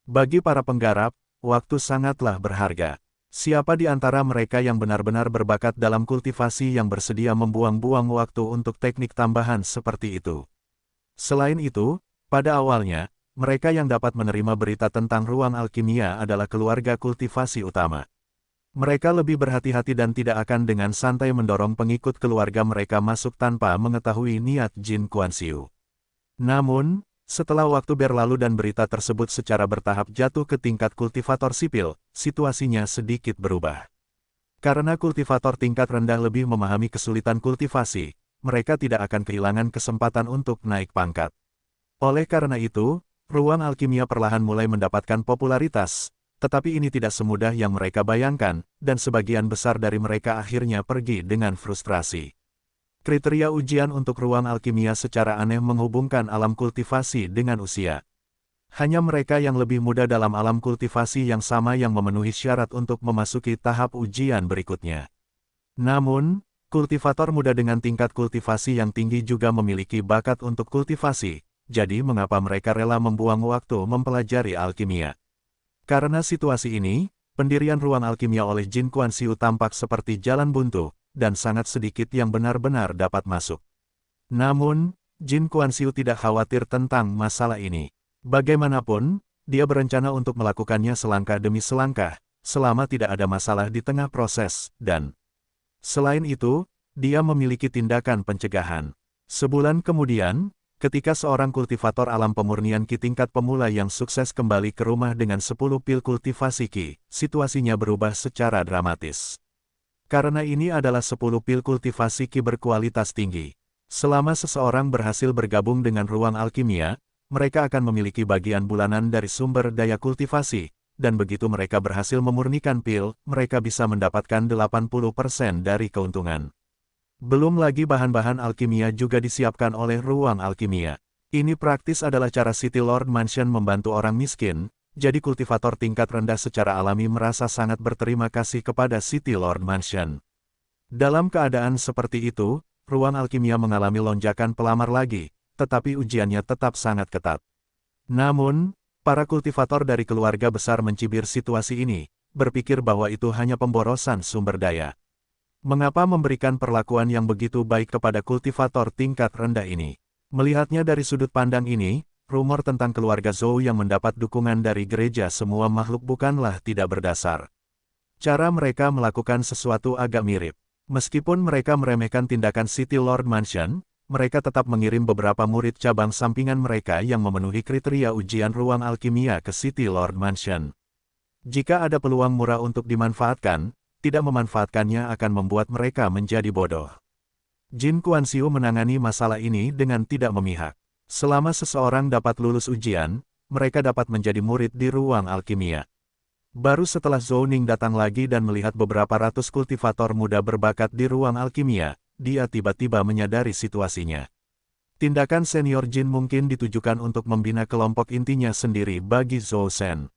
Bagi para penggarap, waktu sangatlah berharga. Siapa di antara mereka yang benar-benar berbakat dalam kultivasi yang bersedia membuang-buang waktu untuk teknik tambahan seperti itu? Selain itu, pada awalnya, mereka yang dapat menerima berita tentang ruang alkimia adalah keluarga kultivasi utama. Mereka lebih berhati-hati dan tidak akan dengan santai mendorong pengikut keluarga mereka masuk tanpa mengetahui niat Jin Kuan-Siu. Namun, setelah waktu berlalu dan berita tersebut secara bertahap jatuh ke tingkat kultivator sipil, situasinya sedikit berubah. Karena kultivator tingkat rendah lebih memahami kesulitan kultivasi, mereka tidak akan kehilangan kesempatan untuk naik pangkat. Oleh karena itu, ruang alkimia perlahan mulai mendapatkan popularitas, tetapi ini tidak semudah yang mereka bayangkan, dan sebagian besar dari mereka akhirnya pergi dengan frustrasi. Kriteria ujian untuk ruang alkimia secara aneh menghubungkan alam kultivasi dengan usia. Hanya mereka yang lebih muda dalam alam kultivasi yang sama yang memenuhi syarat untuk memasuki tahap ujian berikutnya. Namun, kultivator muda dengan tingkat kultivasi yang tinggi juga memiliki bakat untuk kultivasi, jadi mengapa mereka rela membuang waktu mempelajari alkimia? Karena situasi ini, pendirian ruang alkimia oleh Jin Kuan-Siu tampak seperti jalan buntu, dan sangat sedikit yang benar-benar dapat masuk. Namun, Jin Kuan-Siu tidak khawatir tentang masalah ini. Bagaimanapun, dia berencana untuk melakukannya selangkah demi selangkah, selama tidak ada masalah di tengah proses, dan selain itu, dia memiliki tindakan pencegahan. Sebulan kemudian, ketika seorang kultivator alam pemurnian Ki tingkat pemula yang sukses kembali ke rumah dengan 10 pil kultivasi Ki, situasinya berubah secara dramatis. Karena ini adalah 10 pil kultivasi Ki berkualitas tinggi. Selama seseorang berhasil bergabung dengan ruang alkimia, mereka akan memiliki bagian bulanan dari sumber daya kultivasi, dan begitu mereka berhasil memurnikan pil, mereka bisa mendapatkan 80% dari keuntungan. Belum lagi bahan-bahan alkimia juga disiapkan oleh ruang alkimia. Ini praktis adalah cara City Lord Mansion membantu orang miskin, jadi kultivator tingkat rendah secara alami merasa sangat berterima kasih kepada City Lord Mansion. Dalam keadaan seperti itu, ruang alkimia mengalami lonjakan pelamar lagi, tetapi ujiannya tetap sangat ketat. Namun, para kultivator dari keluarga besar mencibir situasi ini, berpikir bahwa itu hanya pemborosan sumber daya. Mengapa memberikan perlakuan yang begitu baik kepada kultivator tingkat rendah ini? Melihatnya dari sudut pandang ini, rumor tentang keluarga Zhou yang mendapat dukungan dari gereja semua makhluk bukanlah tidak berdasar. Cara mereka melakukan sesuatu agak mirip. Meskipun mereka meremehkan tindakan City Lord Mansion, mereka tetap mengirim beberapa murid cabang sampingan mereka yang memenuhi kriteria ujian ruang alkimia ke City Lord Mansion. Jika ada peluang murah untuk dimanfaatkan, tidak memanfaatkannya akan membuat mereka menjadi bodoh. Jin Kuan-Siu menangani masalah ini dengan tidak memihak. Selama seseorang dapat lulus ujian, mereka dapat menjadi murid di ruang alkimia. Baru setelah Zhou Ning datang lagi dan melihat beberapa ratus kultivator muda berbakat di ruang alkimia, dia tiba-tiba menyadari situasinya. Tindakan senior Jin mungkin ditujukan untuk membina kelompok intinya sendiri bagi Zhou Shen.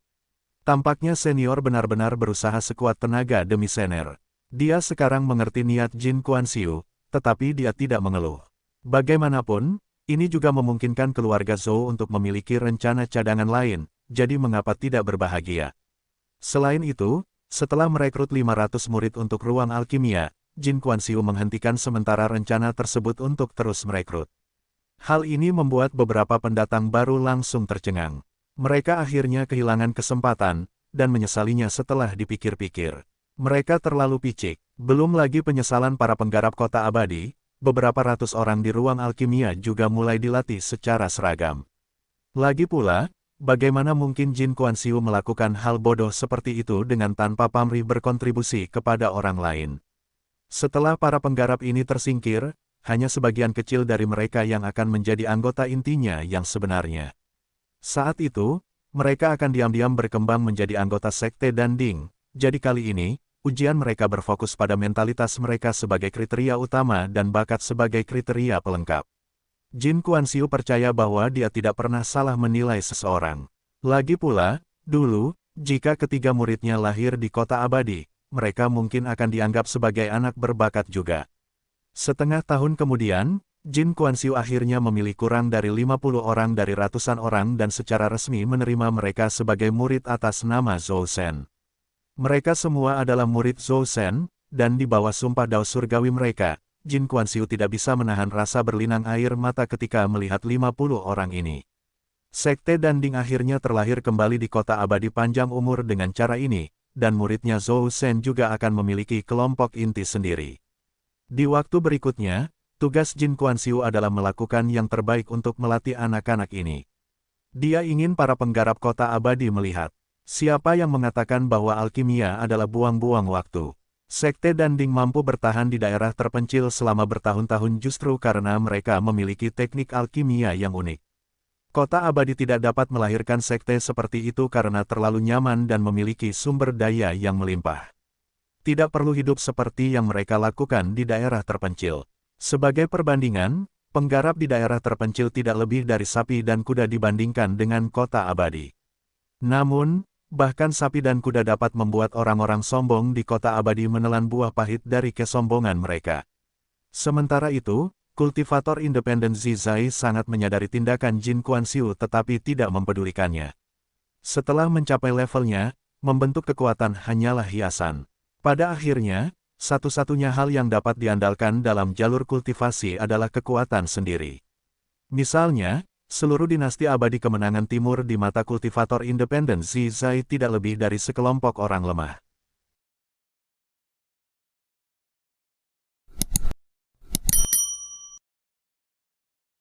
Tampaknya senior benar-benar berusaha sekuat tenaga demi senior. Dia sekarang mengerti niat Jin Kuan-Siu, tetapi dia tidak mengeluh. Bagaimanapun, ini juga memungkinkan keluarga Zhou untuk memiliki rencana cadangan lain, jadi mengapa tidak berbahagia? Selain itu, setelah merekrut 500 murid untuk ruang alkimia, Jin Kuan-Siu menghentikan sementara rencana tersebut untuk terus merekrut. Hal ini membuat beberapa pendatang baru langsung tercengang. Mereka akhirnya kehilangan kesempatan, dan menyesalinya setelah dipikir-pikir. Mereka terlalu picik. Belum lagi penyesalan para penggarap kota abadi, beberapa ratus orang di ruang alkimia juga mulai dilatih secara seragam. Lagi pula, bagaimana mungkin Jin Kuan-Siu melakukan hal bodoh seperti itu dengan tanpa pamrih berkontribusi kepada orang lain? Setelah para penggarap ini tersingkir, hanya sebagian kecil dari mereka yang akan menjadi anggota intinya yang sebenarnya. Saat itu, mereka akan diam-diam berkembang menjadi anggota sekte Danding. Jadi kali ini, ujian mereka berfokus pada mentalitas mereka sebagai kriteria utama dan bakat sebagai kriteria pelengkap. Jin Kuan-Siu percaya bahwa dia tidak pernah salah menilai seseorang. Lagi pula, dulu, jika ketiga muridnya lahir di kota abadi, mereka mungkin akan dianggap sebagai anak berbakat juga. Setengah tahun kemudian, Jin Kuan-Siu akhirnya memilih kurang dari 50 orang dari ratusan orang dan secara resmi menerima mereka sebagai murid atas nama Zhou Shen. Mereka semua adalah murid Zhou Shen, dan di bawah sumpah dao surgawi mereka, Jin Kuan-Siu tidak bisa menahan rasa berlinang air mata ketika melihat 50 orang ini. Sekte Danding akhirnya terlahir kembali di kota abadi panjang umur dengan cara ini, dan muridnya Zhou Shen juga akan memiliki kelompok inti sendiri. Di waktu berikutnya, tugas Jin Kuan-Siu adalah melakukan yang terbaik untuk melatih anak-anak ini. Dia ingin para penggarap kota abadi melihat, siapa yang mengatakan bahwa alkimia adalah buang-buang waktu. Sekte Danding mampu bertahan di daerah terpencil selama bertahun-tahun justru karena mereka memiliki teknik alkimia yang unik. Kota abadi tidak dapat melahirkan sekte seperti itu karena terlalu nyaman dan memiliki sumber daya yang melimpah. Tidak perlu hidup seperti yang mereka lakukan di daerah terpencil. Sebagai perbandingan, penggarap di daerah terpencil tidak lebih dari sapi dan kuda dibandingkan dengan kota abadi. Namun, bahkan sapi dan kuda dapat membuat orang-orang sombong di kota abadi menelan buah pahit dari kesombongan mereka. Sementara itu, kultivator independen Zizai sangat menyadari tindakan Jin Kuan-Siu tetapi tidak mempedulikannya. Setelah mencapai levelnya, membentuk kekuatan hanyalah hiasan. Pada akhirnya, satu-satunya hal yang dapat diandalkan dalam jalur kultivasi adalah kekuatan sendiri. Misalnya, seluruh dinasti abadi kemenangan timur di mata kultivator independen Zizai tidak lebih dari sekelompok orang lemah.